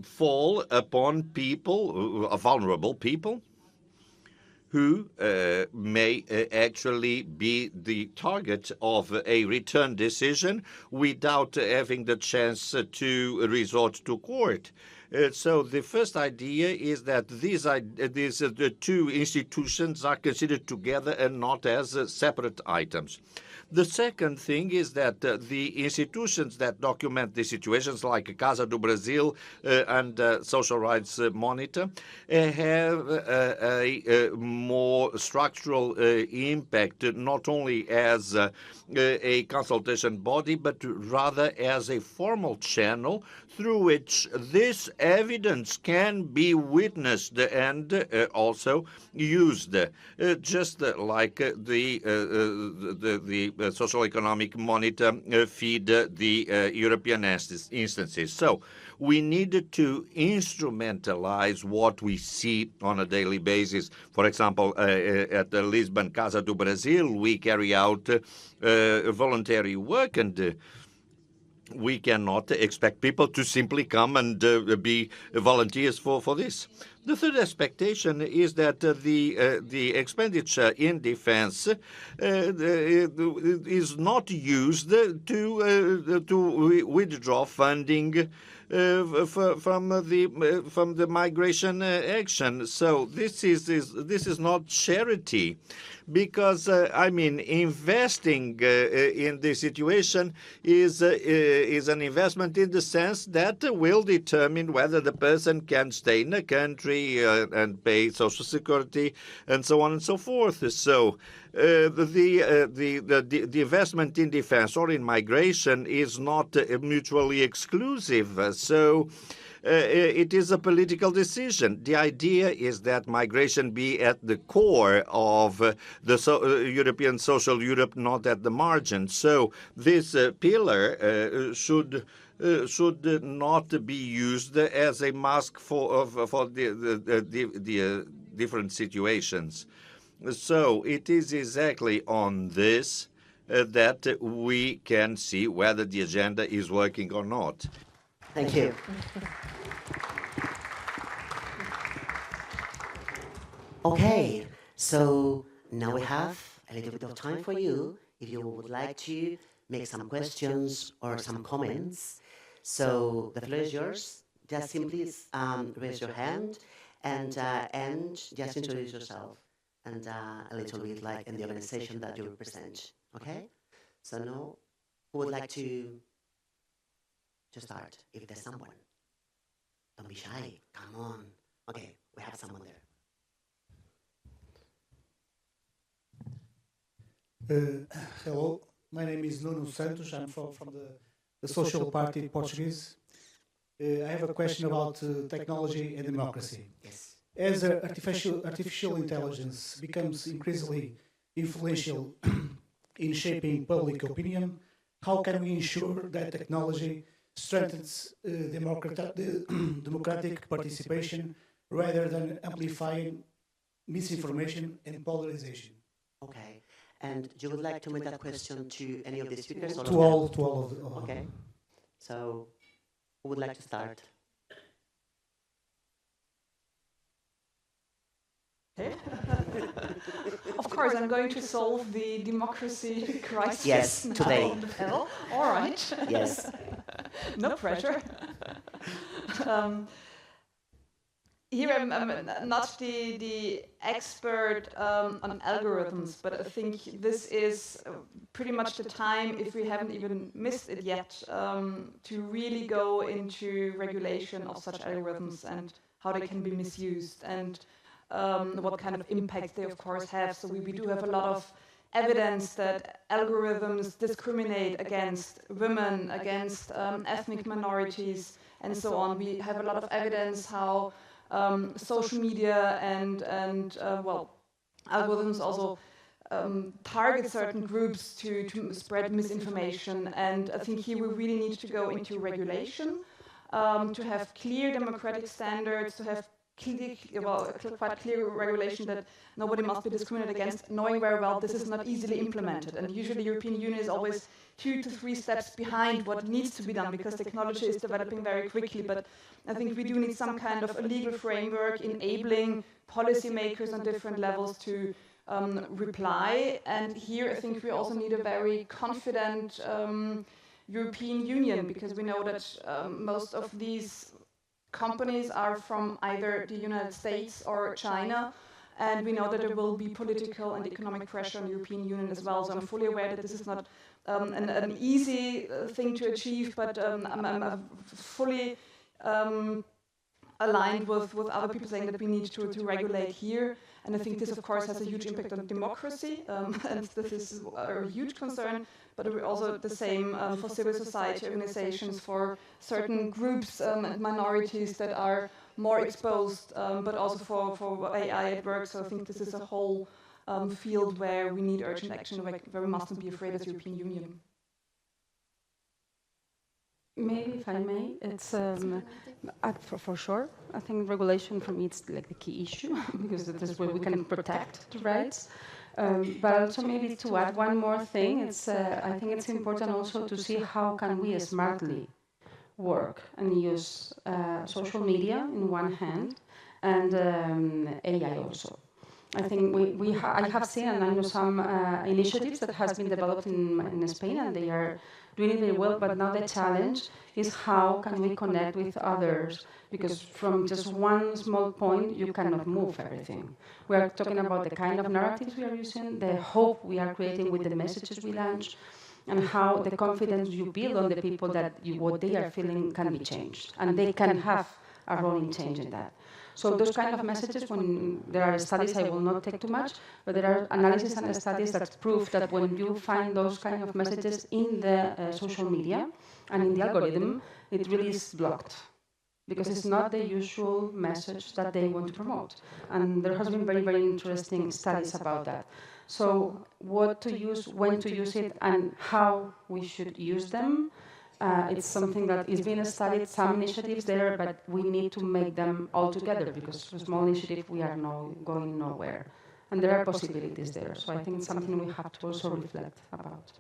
[SPEAKER 5] fall upon people, vulnerable people, who may actually be the target of a return decision without having the chance to resort to court. So the first idea is that these two institutions are considered together and not as separate items. The second thing is that the institutions that document the situations, like Casa do Brasil and Social Rights Monitor, have a more structural impact, not only as a consultation body, but rather as a formal channel through which this evidence can be witnessed and also used, just like the Social Economic Monitor feed the European instances. So we need to instrumentalize what we see on a daily basis. For example, at the Lisbon Casa do Brasil, we carry out voluntary work, and we cannot expect people to simply come and be volunteers for this. The third expectation is that the expenditure in defense is not used to withdraw funding from the migration action. So this is not charity, because I mean, investing in this situation is an investment in the sense that will determine whether the person can stay in a country and pay social security and so on and so forth. So the investment in defense or in migration is not mutually exclusive. So it is a political decision. The idea is that migration be at the core of the European social Europe, not at the margin. So this pillar should should not be used as a mask for the different situations. So it is exactly on this that we can see whether the agenda is working or not.
[SPEAKER 1] Thank you. Okay, so now we have a little bit of time for you if you would like to make some questions or some comments. So the floor is yours. Just simply raise your hand and just introduce yourself and a little bit like in the organization that you represent. Okay? So now, who would like to start? If there's someone, don't be shy. Come on. Okay, we have someone there.
[SPEAKER 6] Hello, my name is Nuno Santos. I'm from the Social Party Portuguese. I have a question about technology and democracy.
[SPEAKER 1] Yes.
[SPEAKER 6] As artificial intelligence becomes increasingly influential in shaping public opinion, how can we ensure that technology strengthens democratic participation rather than amplifying misinformation and polarization?
[SPEAKER 1] Okay. And you would like to make that question to any of the speakers?
[SPEAKER 6] To all of them.
[SPEAKER 1] Okay. So, who would like to start?
[SPEAKER 3] Of course, I'm going to solve the democracy crisis.
[SPEAKER 1] Yes, today.
[SPEAKER 3] Now. All right.
[SPEAKER 1] Yes.
[SPEAKER 3] No pressure. Here I'm not the expert on algorithms, but I think this is pretty much the time, if we haven't even missed it yet, to really go into regulation of such algorithms and how they can be misused and what kind of impact they of course have. So we do have a lot of evidence that algorithms discriminate against women, against ethnic minorities, and so on. We have a lot of evidence how social media and algorithms also target certain groups to spread misinformation. And I think here we really need to go into regulation, to have clear democratic standards, to have quite clear regulation that nobody must be discriminated against, knowing very well this is not easily implemented. And usually the European Union is always 2 to 3 steps behind what needs to be done because technology is developing very quickly. But I think we do need some kind of a legal framework enabling policymakers on different levels to reply. And here I think we also need a very confident European Union, because we know that most of these companies are from either the United States or China, and we know that there will be political and economic pressure on the European Union as well. So I'm fully aware that this is not an easy thing to achieve, but I'm fully aligned with other people saying that we need to regulate here. And I think this, of course, has a huge impact on democracy, and this is a huge concern, but also the same for civil society organizations, for certain groups and minorities that are more exposed, but also for AI at work. So I think this is a whole field where we need urgent action, where we mustn't be afraid as the European Union.
[SPEAKER 2] Maybe if I may, it's for sure. I think regulation for me it's like the key issue because that is where we can protect the rights. But also maybe to add one more thing, it's I think it's important also to see how can we smartly work and use social media in one hand and AI also. I think I have seen, and I know some initiatives that has been developed in Spain, and they are doing it very well. But now the challenge is how can we connect with others? Because from just one small point, you cannot move everything. We are talking about the kind of narratives we are using, the hope we are creating with the messages we launch, and how the confidence you build on the people that what they are feeling can be changed, and they can have a role in changing that. So those kind of messages, when there are studies, I will not take too much, but there are analyses and studies that prove that when you find those kind of messages in the social media and in the algorithm, it really is blocked, because it's not the usual message that they want to promote. And there has been very, very interesting studies about that. So what to use, when to use it, and how we should use them, It's something that is being studied, some initiatives there, but we need to make them all together because for small initiative we are going nowhere. And there are possibilities there. So I think it's something we have to also reflect about.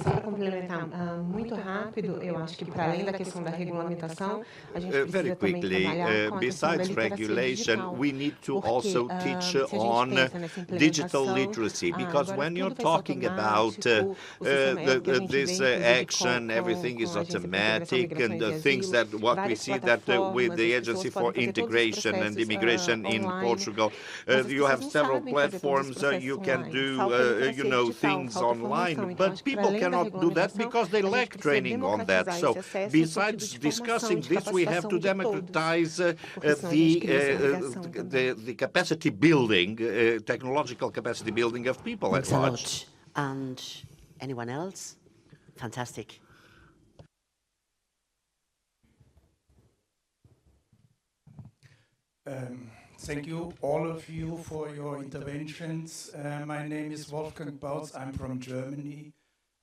[SPEAKER 4] Só para complementar muito rápido, eu acho que para além da questão da regulamentação, a gente precisa
[SPEAKER 5] Very
[SPEAKER 4] também
[SPEAKER 5] quickly,
[SPEAKER 4] trabalhar com a questão da
[SPEAKER 5] besides
[SPEAKER 4] literacia
[SPEAKER 5] regulation,
[SPEAKER 4] digital.
[SPEAKER 5] we need to
[SPEAKER 4] Porque,
[SPEAKER 5] also
[SPEAKER 4] se a
[SPEAKER 5] teach
[SPEAKER 4] gente
[SPEAKER 5] on
[SPEAKER 4] pensa nessa
[SPEAKER 5] digital
[SPEAKER 4] implementação,
[SPEAKER 5] literacy, because
[SPEAKER 4] agora
[SPEAKER 5] when you're
[SPEAKER 4] tudo vai ser
[SPEAKER 5] talking about
[SPEAKER 4] automático, o sistema é o que a gente
[SPEAKER 5] this
[SPEAKER 4] vê, inclusive,
[SPEAKER 5] action, everything is
[SPEAKER 4] com a Agência para Integração,
[SPEAKER 5] automatic,
[SPEAKER 4] Migrações
[SPEAKER 5] and
[SPEAKER 4] e
[SPEAKER 5] things
[SPEAKER 4] Asilo,
[SPEAKER 5] that what we
[SPEAKER 4] várias
[SPEAKER 5] see that with
[SPEAKER 4] plataformas,
[SPEAKER 5] the
[SPEAKER 4] as
[SPEAKER 5] Agency
[SPEAKER 4] pessoas
[SPEAKER 5] for
[SPEAKER 4] podem fazer todos os
[SPEAKER 5] Integration and
[SPEAKER 4] processos,
[SPEAKER 5] Immigration in
[SPEAKER 4] online,
[SPEAKER 5] Portugal,
[SPEAKER 4] mas as
[SPEAKER 5] you
[SPEAKER 4] pessoas
[SPEAKER 5] have
[SPEAKER 4] não
[SPEAKER 5] several
[SPEAKER 4] sabem fazer todos os
[SPEAKER 5] platforms
[SPEAKER 4] processos
[SPEAKER 5] you can
[SPEAKER 4] online.
[SPEAKER 5] do
[SPEAKER 4] Falta literacia digital,
[SPEAKER 5] things
[SPEAKER 4] falta
[SPEAKER 5] online,
[SPEAKER 4] formação. Então,
[SPEAKER 5] but
[SPEAKER 4] acho que para
[SPEAKER 5] people
[SPEAKER 4] além da
[SPEAKER 5] cannot do that
[SPEAKER 4] regulamentação,
[SPEAKER 5] because they
[SPEAKER 4] a gente
[SPEAKER 5] lack
[SPEAKER 4] precisa
[SPEAKER 5] training on that.
[SPEAKER 4] democratizar
[SPEAKER 5] So
[SPEAKER 4] esse acesso no
[SPEAKER 5] besides
[SPEAKER 4] sentido de formação,
[SPEAKER 5] discussing
[SPEAKER 4] de
[SPEAKER 5] this, we have to
[SPEAKER 4] capacitação de todos,
[SPEAKER 5] democratize
[SPEAKER 4] porque senão a gente cria segregação também.
[SPEAKER 5] the capacity building, technological capacity building of people at
[SPEAKER 1] Thanks a
[SPEAKER 5] large.
[SPEAKER 1] lot. And anyone else? Fantastic.
[SPEAKER 6] Thank you, all of you, for your interventions. My name is Wolfgang Bautz. I'm from Germany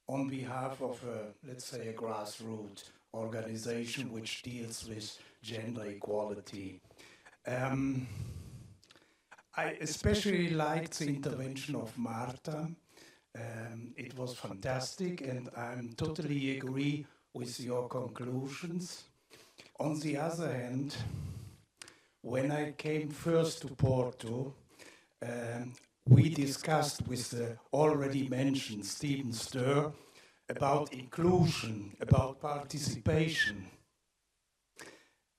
[SPEAKER 6] on behalf of, let's say, a grassroots organization which deals with gender equality. I especially liked the intervention of Marta. It was fantastic, and I totally agree with your conclusions. On the other hand, when I came first to Porto, we discussed with the already mentioned Stephen Sturr about inclusion, about participation.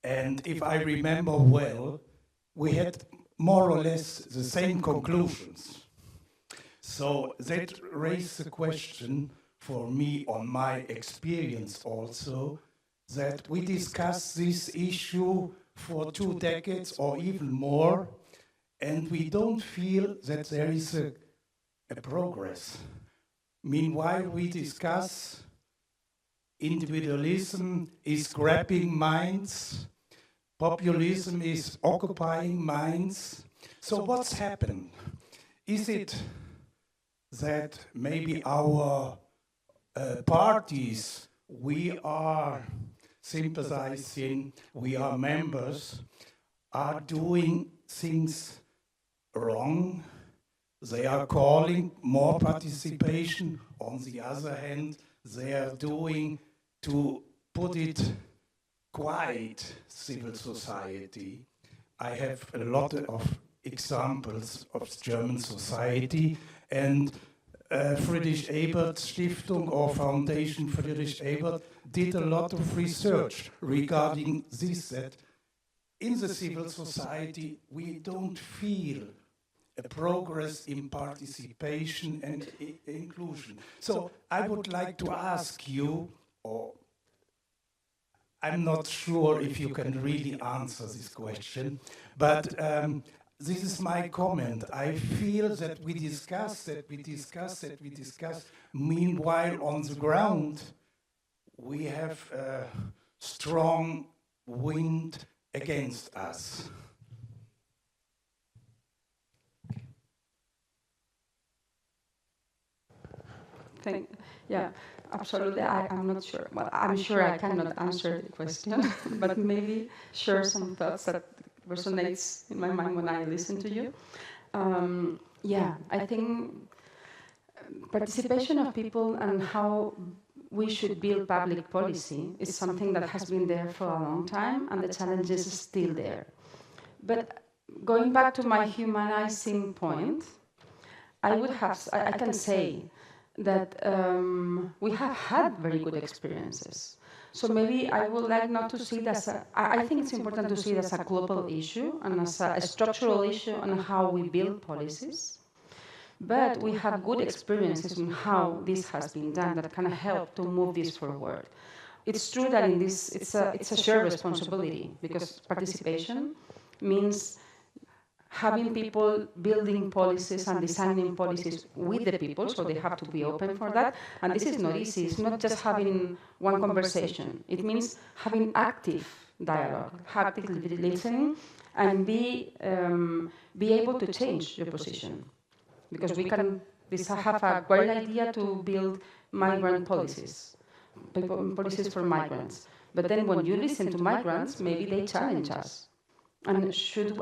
[SPEAKER 6] And if I remember well, we had more or less the same conclusions. So that raised the question for me on my experience also, that we discussed this issue for 2 decades or even more, and we don't feel that there is a progress. Meanwhile, we discuss individualism is grabbing minds, populism is occupying minds. So what's happened? Is it that maybe our parties, we are sympathizing, we are members, are doing things wrong? They are calling more participation. On the other hand, they are doing, to put it quiet, civil society. I have a lot of examples of German society, and Friedrich Ebert Stiftung or Foundation Friedrich Ebert did a lot of research regarding this, that in the civil society we don't feel a progress in participation and inclusion. So I would like to ask you, or I'm not sure if you can really answer this question, but this is my comment. I feel that we discuss. Meanwhile, on the ground, we have a strong wind against us.
[SPEAKER 2] Yeah, absolutely. I'm not sure. Well, I'm sure I cannot answer the question, but maybe share some thoughts that resonates in my mind when I listen to you. Yeah, I think participation of people and how we should build public policy is something that has been there for a long time, and the challenge is still there. But going back to my humanizing point, I can say that we have had very good experiences. So maybe I would like not to see it as I think it's important to see it as a global issue and as a structural issue on how we build policies. But we have good experiences in how this has been done that can help to move this forward. It's true that in this, it's a shared responsibility, because participation means having people building policies and designing policies with the people, so they have to be open for that. And this is not easy. It's not just having one conversation. It means having active dialogue, actively listening, and be able to change your position. because we can have a great idea to build migrant policies for migrants. But then when you listen to migrants, maybe they challenge us. And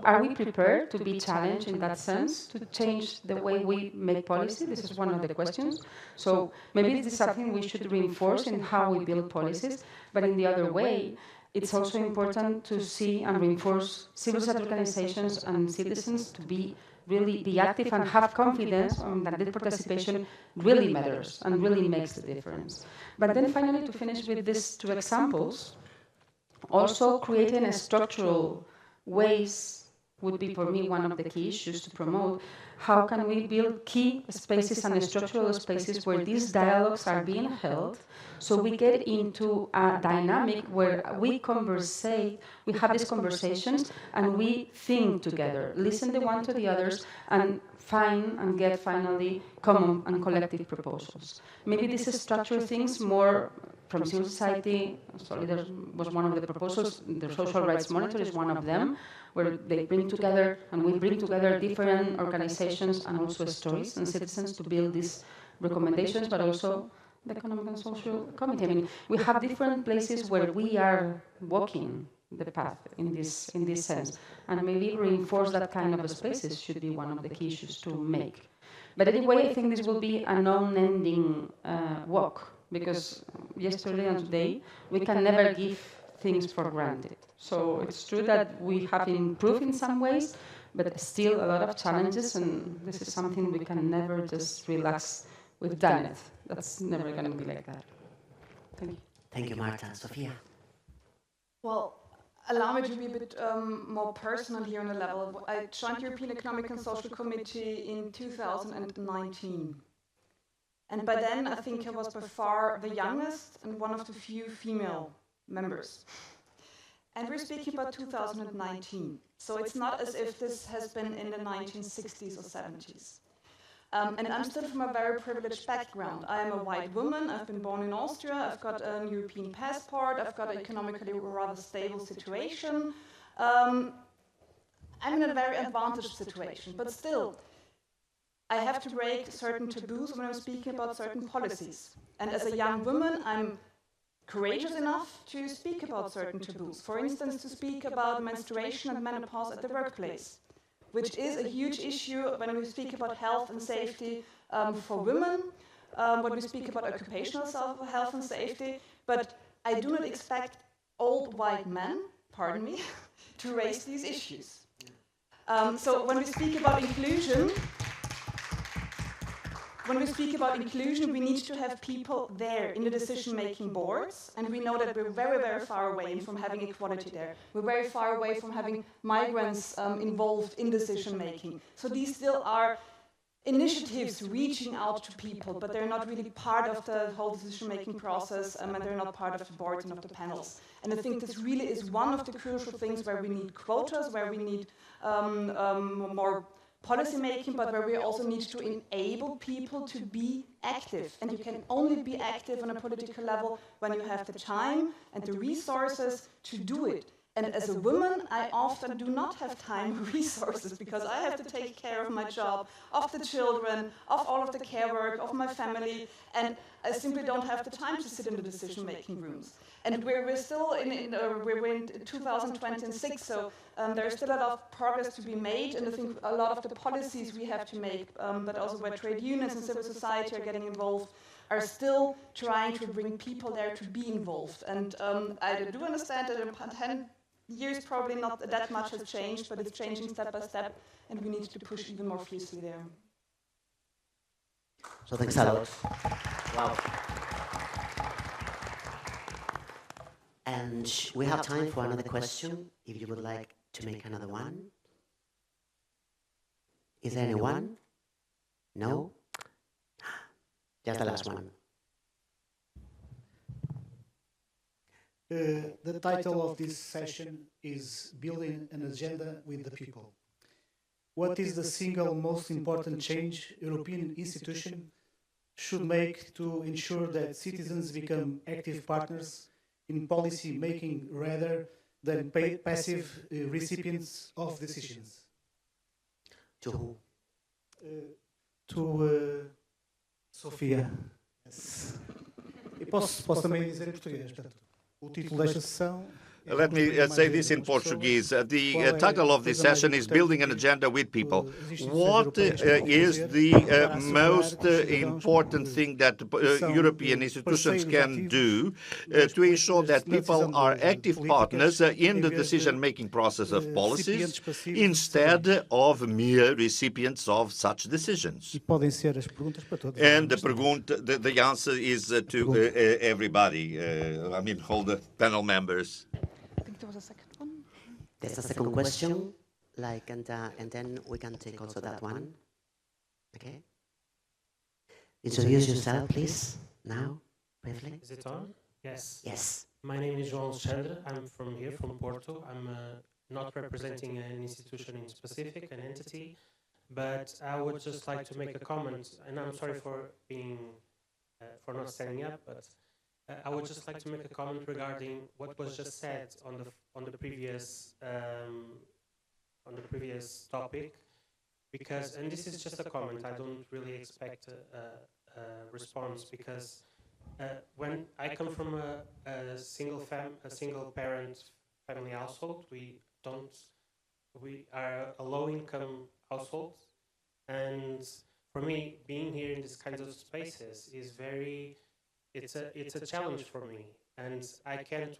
[SPEAKER 2] are we prepared to be challenged in that sense, to change the way we make policy? This is one of the questions. So maybe this is something we should reinforce in how we build policies, but in the other way, it's also important to see and reinforce civil society organizations and citizens to really be active and have confidence that this participation really matters and really makes the difference. But then finally, to finish with these two examples, also creating a structural ways would be, for me, one of the key issues to promote. How can we build key spaces and structural spaces where these dialogues are being held, so we get into a dynamic where we conversate, we have these conversations, and we think together, listen the one to the others, and find and get finally common and collective proposals. Maybe these structural things more from civil society. Solidar was one of the proposals. The Social Rights Monitor is one of them, where they bring together, and we bring together different organizations and also stories and citizens to build these recommendations, but also the Economic and Social Committee. I mean, we have different places where we are walking the path in this sense, and maybe reinforce that kind of spaces should be one of the key issues to make. But anyway, I think this will be a non-ending walk, because yesterday and today we can never give things for granted. So it's true that we have improved in some ways, but still a lot of challenges, and this is something we can never just relax. We've done it. That's never going to be like that. Thank you.
[SPEAKER 1] Thank you, Marta. Sofia?
[SPEAKER 3] Well, allow me to be a bit more personal here on a level. I joined the European Economic and Social Committee in 2019. And by then, I think I was by far the youngest and one of the few female members. And we're speaking about 2019. So it's not as if this has been in the 1960s or 70s. And I'm still from a very privileged background. I am a white woman, I've been born in Austria, I've got an European passport, I've got an economically rather stable situation. I'm in a very advantaged situation, but still, I have to break certain taboos when I'm speaking about certain policies. And as a young woman, I'm courageous enough to speak about certain taboos. For instance, to speak about menstruation and menopause at the workplace, which is a huge issue when we speak about health and safety for women, when we speak about occupational health and safety. But I do not expect old white men, pardon me, to raise these issues. So when we speak about inclusion, we need to have people there in the decision-making boards, and we know that we're very, very far away from having equality there. We're very far away from having migrants involved in decision-making. So these still are initiatives reaching out to people, but they're not really part of the whole decision-making process, and they're not part of the boards and of the panels. And I think this really is one of the crucial things where we need quotas, where we need more policy making, but where we also need to enable people to be active. And you can only be active on a political level when you have the time and the resources to do it. And as a woman, I often do not have time or resources because I have to take care of my job, of the children, of all of the care work, of my family, and I simply don't have the time to sit in the decision-making rooms. And we're still in 2026, so there's still a lot of progress to be made, and I think a lot of the policies we have to make, but also where trade unions and civil society are getting involved, are still trying to bring people there to be involved. And I do understand that in 10 years probably not that much has changed, but it's changing step by step, and we need to push even more fiercely there.
[SPEAKER 1] So thanks a lot. Wow. And we have time for another question, if you would like to make another one. Is there anyone? No? Just the last one.
[SPEAKER 6] The title of this session is Building an Agenda with the People. What is the single most important change European institutions should make to ensure that citizens become active partners in policy making rather than passive recipients of decisions?
[SPEAKER 1] To who?
[SPEAKER 6] to Sofia. Yes. E posso também dizer em português, portanto, o título desta sessão.
[SPEAKER 5] Let me say this in Portuguese. The title of this session is Building an Agenda with People. What is the most important thing that European institutions can do to ensure that people are active partners in the decision-making process of policies instead of mere recipients of such decisions? And the answer is to everybody, I mean, all the panel members.
[SPEAKER 3] There was a second one.
[SPEAKER 1] There's a second question, and then we can take also that one. Okay. Introduce yourself, please, now, briefly.
[SPEAKER 7] Is it on? Yes.
[SPEAKER 1] Yes.
[SPEAKER 7] My name is João Alexandre. I'm from here, from Porto. I'm not representing an institution in specific, an entity, but I would just like to make a comment, and I'm sorry for being, for not standing up, but I would just like to make a comment regarding what was just said on the previous topic, because, and this is just a comment, I don't really expect a response, because when I come from a single parent family household, we are a low-income household, and for me, being here in these kinds of spaces is very. It's a challenge for me, and I can't.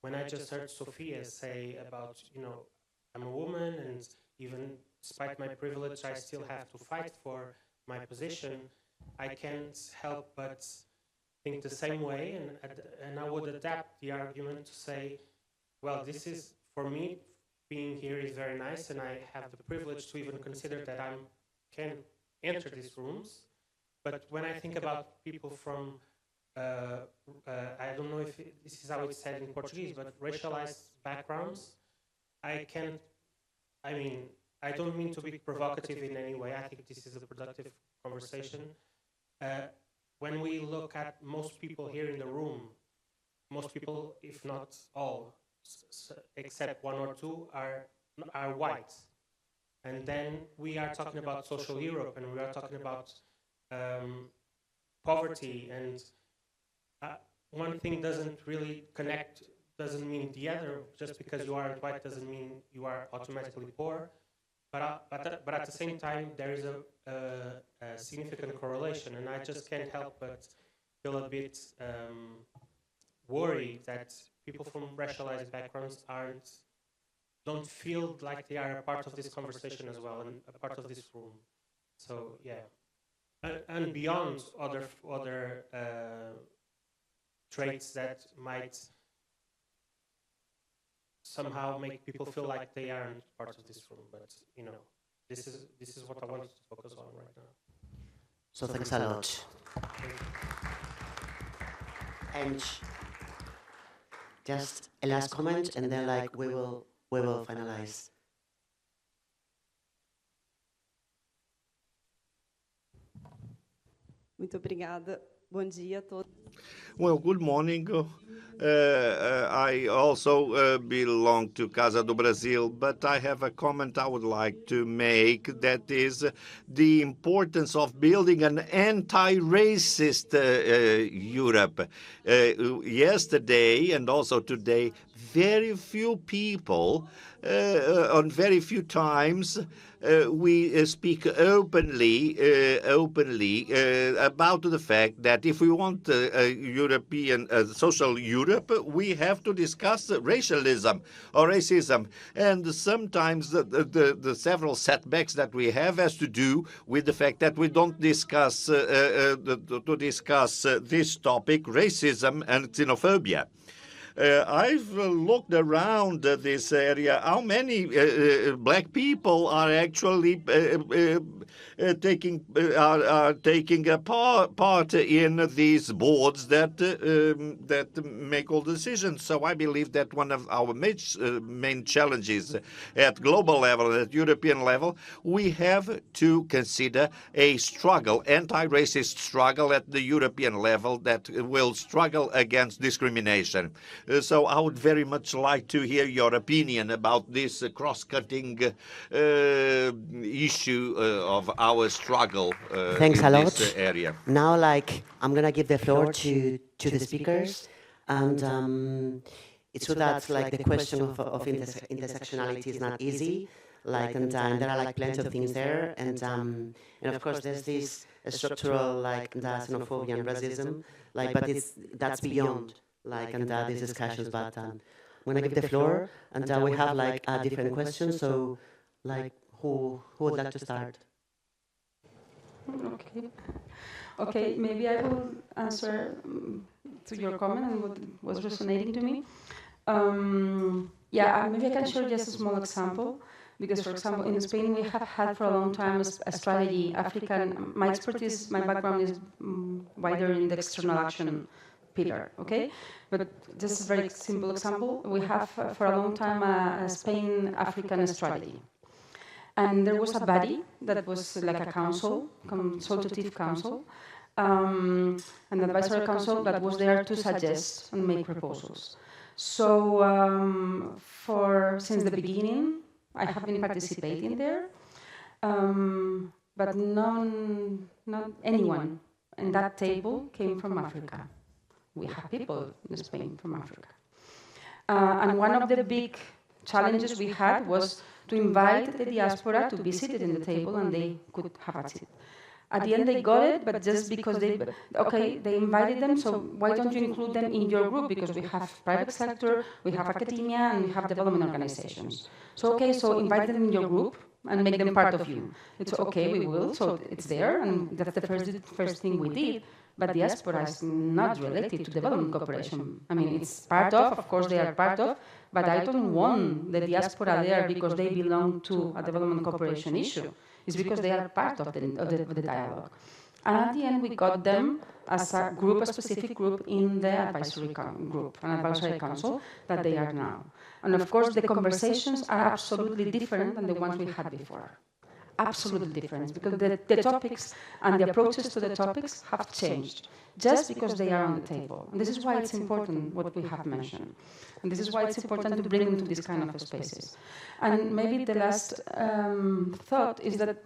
[SPEAKER 7] When I just heard Sophia say about, I'm a woman, and even despite my privilege, I still have to fight for my position. I can't help but think the same way, and I would adapt the argument to say, well, this is, for me, being here is very nice, and I have the privilege to even consider that I can enter these rooms. But when I think about people from, I don't know if this is how it's said in Portuguese, but racialized backgrounds, I don't mean to be provocative in any way. I think this is a productive conversation. When we look at most people here in the room, most people, if not all, except one or two, are white. And then we are talking about social Europe, and we are talking about poverty, and one thing doesn't really connect, doesn't mean the other. Just because you aren't white doesn't mean you are automatically poor. But at the same time, there is a significant correlation, and I just can't help but feel a bit worried that people from racialized backgrounds don't feel like they are a part of this conversation as well, and a part of this room. So yeah. And beyond other traits that might somehow make people feel like they aren't part of this room, but this is what I wanted to focus on right now.
[SPEAKER 1] So thanks a lot. And just a last comment, and then we will finalize.
[SPEAKER 8] Muito obrigada. Bom dia a todos.
[SPEAKER 5] Well, good morning. I also belong to Casa do Brasil, but I have a comment I would like to make, that is the importance of building an anti-racist Europe. Yesterday and also today, very few people, on very few times, we speak openly about the fact that if we want a European social Europe, we have to discuss racialism or racism. And sometimes the several setbacks that we have has to do with the fact that we don't discuss this topic, racism and xenophobia. I've looked around this area. How many black people are actually taking a part in these boards that make all decisions? So I believe that one of our main challenges at global level, at European level, we have to consider a struggle, anti-racist struggle at the European level that will struggle against discrimination. So I would very much like to hear your opinion about this cross-cutting issue of our struggle
[SPEAKER 1] Thanks
[SPEAKER 5] in
[SPEAKER 1] a
[SPEAKER 5] this
[SPEAKER 1] lot.
[SPEAKER 5] area.
[SPEAKER 1] Now, I'm gonna give the floor to the speakers, and it's true that the question of intersectionality is not easy, and there are plenty of things there, and of course there's this structural the xenophobia and racism, but that's beyond these discussions. But I'm gonna give the floor, and we have different questions. So who would like to start?
[SPEAKER 2] Okay. Okay, maybe I will answer to your comment and what was resonating to me. Yeah, maybe I can share just a small example, because, for example, in Spain we have had for a long time a strategy, African, my expertise, my background is wider in the external action pillar, okay? But just a very simple example, we have for a long time a Spain-African strategy. And there was a body that was like a council, consultative council, an advisory council that was there to suggest and make proposals. So since the beginning, I have been participating there, but not anyone in that table came from Africa. We have people in Spain from Africa. And one of the big challenges we had was to invite the diaspora to be seated in the table, and they could have a seat. At the end, they got it, but just because they invited them, so why don't you include them in your group? Because we have private sector, we have academia, and we have development organizations. So invite them in your group and make them part of you. It's okay, we will, so it's there, and that's the first thing we did. But diaspora is not related to development cooperation. I mean, it's part of course they are part of, but I don't want the diaspora there because they belong to a development cooperation issue. It's because they are part of the dialogue. And at the end, we got them as a group, a specific group in the advisory group, an advisory council that they are now. And of course, the conversations are absolutely different than the ones we had before. Absolutely different, because the topics and the approaches to the topics have changed, just because they are on the table. And this is why it's important what we have mentioned. And this is why it's important to bring them to these kind of spaces. And maybe the last thought is that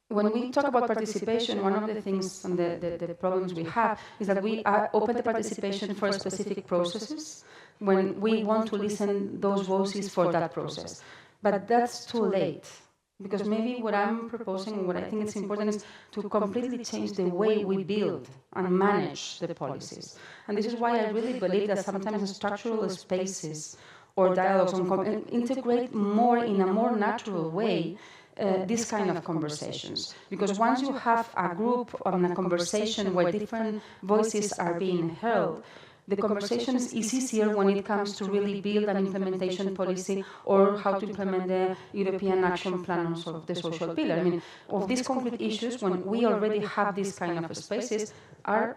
[SPEAKER 2] when we talk about participation, one of the things and the problems we have is that we open the participation for specific processes when we want to listen those voices for that process. But that's too late. Because maybe what I'm proposing and what I think is important is to completely change the way we build and manage the policies. And this is why I really believe that sometimes structural spaces or dialogues integrate more in a more natural way this kind of conversations. Because once you have a group on a conversation where different voices are being held, the conversation is easier when it comes to really build an implementation policy or how to implement the European action plan of the social pillar. I mean, of these concrete issues, when we already have these kind of spaces, are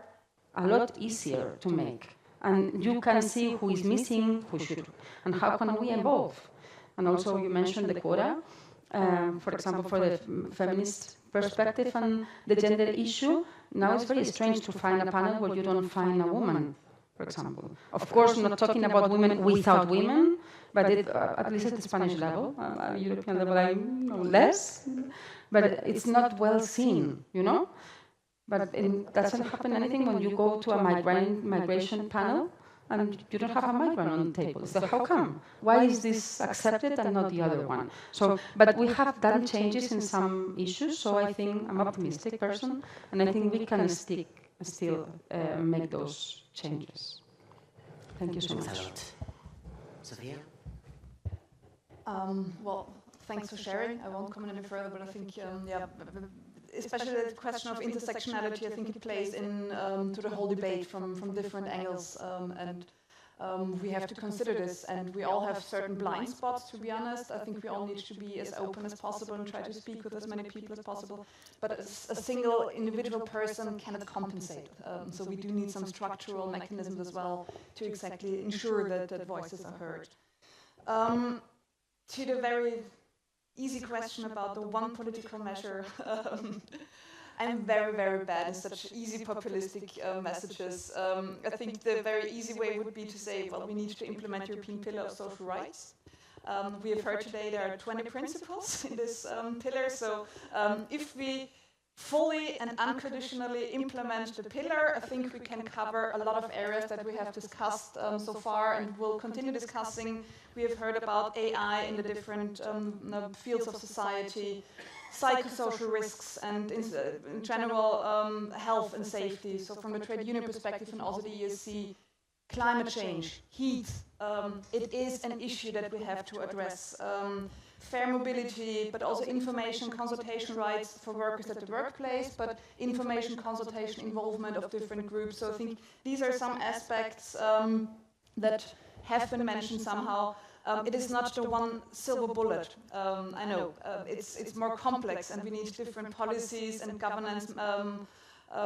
[SPEAKER 2] a lot easier to make. And you can see who is missing, who should, and how can we evolve. And also you mentioned the quota, for example, for the feminist perspective and the gender issue. Now it's very strange to find a panel where you don't find a woman, for example. Of course, not talking about women without women, but at least at the Spanish level, European level, I know less, but it's not well seen, you know? But it doesn't happen anything when you go to a migration panel and you don't have a migrant on the table. So how come? Why is this accepted and not the other one? So, but we have done changes in some issues, so I think I'm an optimistic person, and I think we can still make those changes. Thank you so much.
[SPEAKER 1] Sophia?
[SPEAKER 3] Well, thanks for sharing. I won't comment any further, but I think, especially the question of intersectionality, I think it plays in to the whole debate from different angles, and we have to consider this. And we all have certain blind spots, to be honest. I think we all need to be as open as possible and try to speak with as many people as possible. But a single individual person cannot compensate. So we do need some structural mechanisms as well to exactly ensure that voices are heard. To the very easy question about the one political measure, I'm very, very bad in such easy populistic messages. I think the very easy way would be to say, well, we need to implement European Pillar of Social Rights. We have heard today there are 20 principles in this pillar, so if we fully and unconditionally implement the pillar, I think we can cover a lot of areas that we have discussed so far and will continue discussing. We have heard about AI in the different fields of society, psychosocial risks, and in general health and safety. So from the trade union perspective and also the ESC, climate change, heat, it is an issue that we have to address. Fair mobility, but also information consultation rights for workers at the workplace, but information consultation involvement of different groups. So I think these are some aspects that have been mentioned somehow. It is not the one silver bullet. I know it's more complex, and we need different policies and governance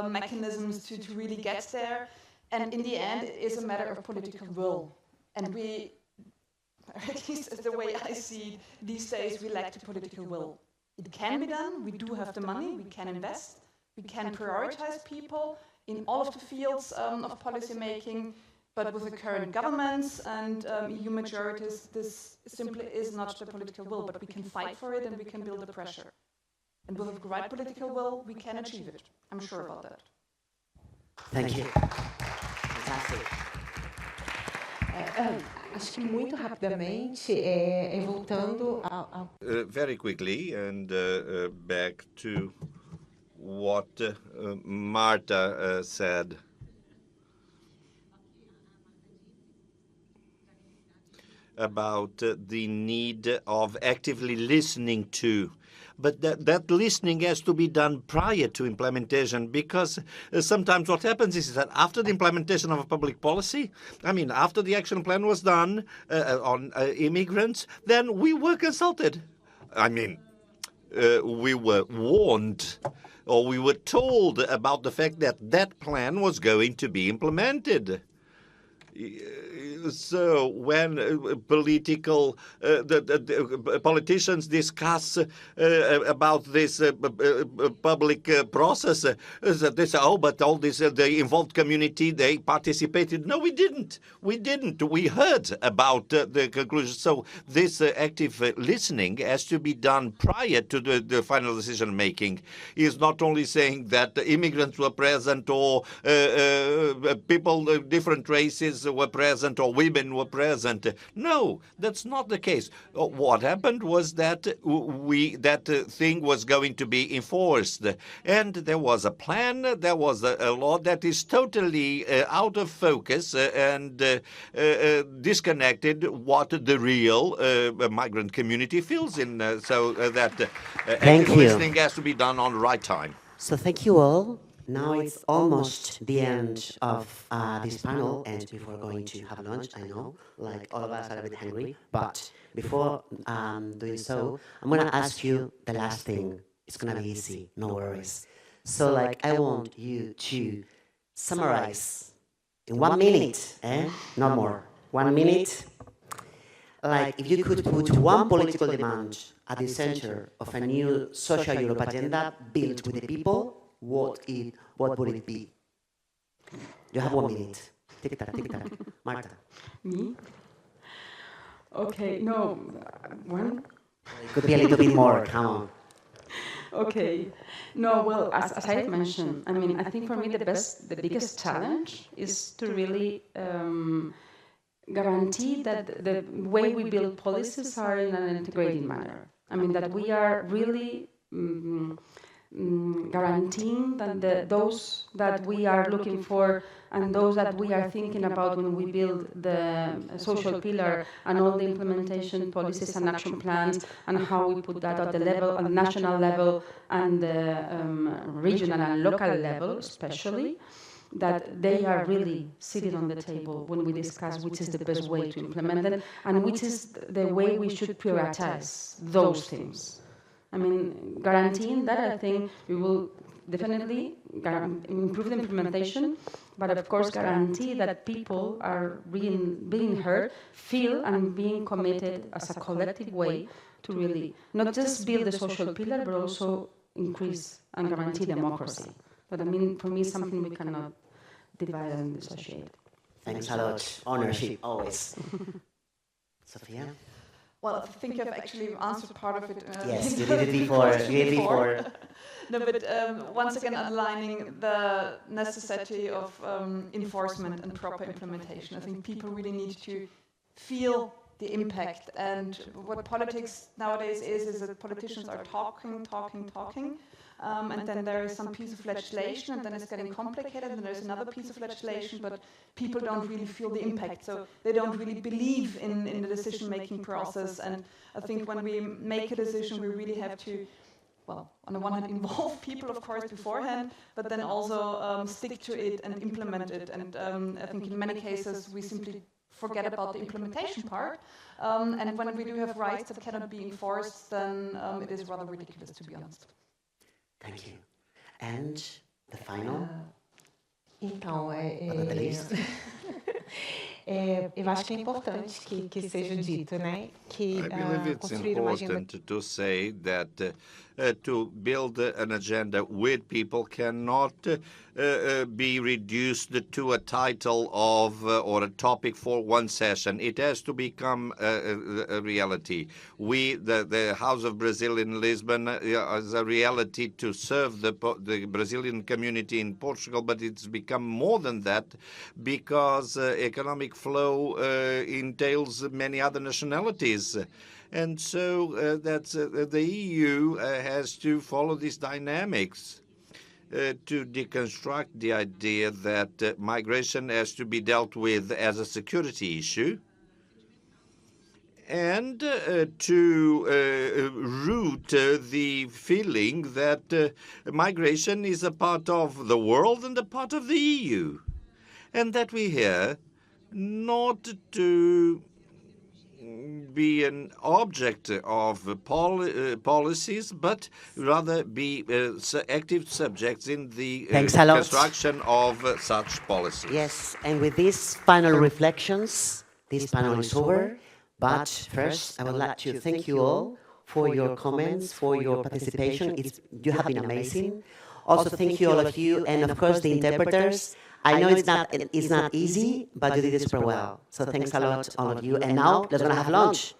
[SPEAKER 3] mechanisms to really get there. And in the end, it is a matter of political will. And we, at least the way I see it these days, we lack the political will. It can be done. We do have the money. We can invest. We can prioritize people in all of the fields of policy making. But with the current governments and EU majorities, this simply is not the political will. But we can fight for it, and we can build the pressure. And with the right political will, we can achieve it. I'm sure about that.
[SPEAKER 1] Thank you. Fantastic.
[SPEAKER 4] Acho que muito rapidamente, voltando ao
[SPEAKER 5] Very quickly, and back to what Marta said. About the need of actively listening to. But that listening has to be done prior to implementation, because sometimes what happens is that after the implementation of a public policy, I mean, after the action plan was done on immigrants, then we were consulted. I mean, we were warned, or we were told about the fact that that plan was going to be implemented. So when politicians discuss about this public process, they say, oh, but all this, the involved community, they participated. No, we didn't. We didn't. We heard about the conclusion. So this active listening has to be done prior to the final decision making. Is not only saying that immigrants were present, or people of different races were present, or women were present. No, that's not the case. What happened was that that thing was going to be enforced, and there was a plan, there was a law that is totally out of focus and disconnected what the real migrant community feels in. So that active listening has to be done on the right time.
[SPEAKER 1] So thank you all. Now it's almost the end of this panel, and before going to have lunch, I know, like all of us are a bit hungry, but before doing so, I'm going to ask you the last thing. It's going to be easy, no worries. So like, I want you to summarize in 1 minute, not more, 1 minute, like if you could put one political demand at the center of a new social Europe agenda built with the people, what would it be? You have 1 minute. Tick-tack, tick-tack. Marta.
[SPEAKER 2] Me? Okay, no, one?
[SPEAKER 1] It could be a little bit more, come on.
[SPEAKER 2] Okay. No, well, as I mentioned, I mean, I think for me the biggest challenge is to really guarantee that the way we build policies are in an integrated manner. I mean, that we are really guaranteeing that those that we are looking for and those that we are thinking about when we build the social pillar and all the implementation policies and action plans and how we put that at the level, at the national level and the regional and local level especially, that they are really sitting on the table when we discuss which is the best way to implement it and which is the way we should prioritize those things. I mean, guaranteeing that, I think we will definitely improve the implementation, but of course guarantee that people are being heard, feel and being committed as a collective way to really not just build the social pillar, but also increase and guarantee democracy. But I mean, for me, it's something we cannot divide and dissociate.
[SPEAKER 1] Thanks a lot. Ownership, always. Sophia?
[SPEAKER 3] Well, I think you've actually answered part of it.
[SPEAKER 1] Yes, you did it before. You did it before.
[SPEAKER 3] No, but once again, underlining the necessity of enforcement and proper implementation. I think people really need to feel the impact. And what politics nowadays is that politicians are talking, and then there is some piece of legislation, and then it's getting complicated, and there's another piece of legislation, but people don't really feel the impact, so they don't really believe in the decision-making process. And I think when we make a decision, we really have to, well, on the one hand, involve people, of course, beforehand, but then also stick to it and implement it. And I think in many cases, we simply forget about the implementation part. And when we do have rights that cannot be enforced, then it is rather ridiculous, to be honest.
[SPEAKER 1] Thank you. And the final?
[SPEAKER 4] Então,
[SPEAKER 1] But not the least.
[SPEAKER 4] eu acho que é importante que seja dito, né, que
[SPEAKER 5] I believe it's
[SPEAKER 4] construir uma agenda
[SPEAKER 5] important to say that to build an agenda with people cannot be reduced to a title of or a topic for one session. It has to become a reality. We, the House of Brazil in Lisbon, is a reality to serve the Brazilian community in Portugal, but it's become more than that because economic flow entails many other nationalities. And so that's the EU has to follow these dynamics to deconstruct the idea that migration has to be dealt with as a security issue and to root the feeling that migration is a part of the world and a part of the EU, and that we here not to be an object of policies, but rather be active subjects in the construction of such policies.
[SPEAKER 1] Yes, and with these final reflections, this panel is over. But first, I would like to thank you all for your comments, for your participation. You have been amazing. Also, thank you all of you, and of course the interpreters. I know it's not easy, but you did it super well. So thanks a lot, all of you. And now, let's gonna have lunch.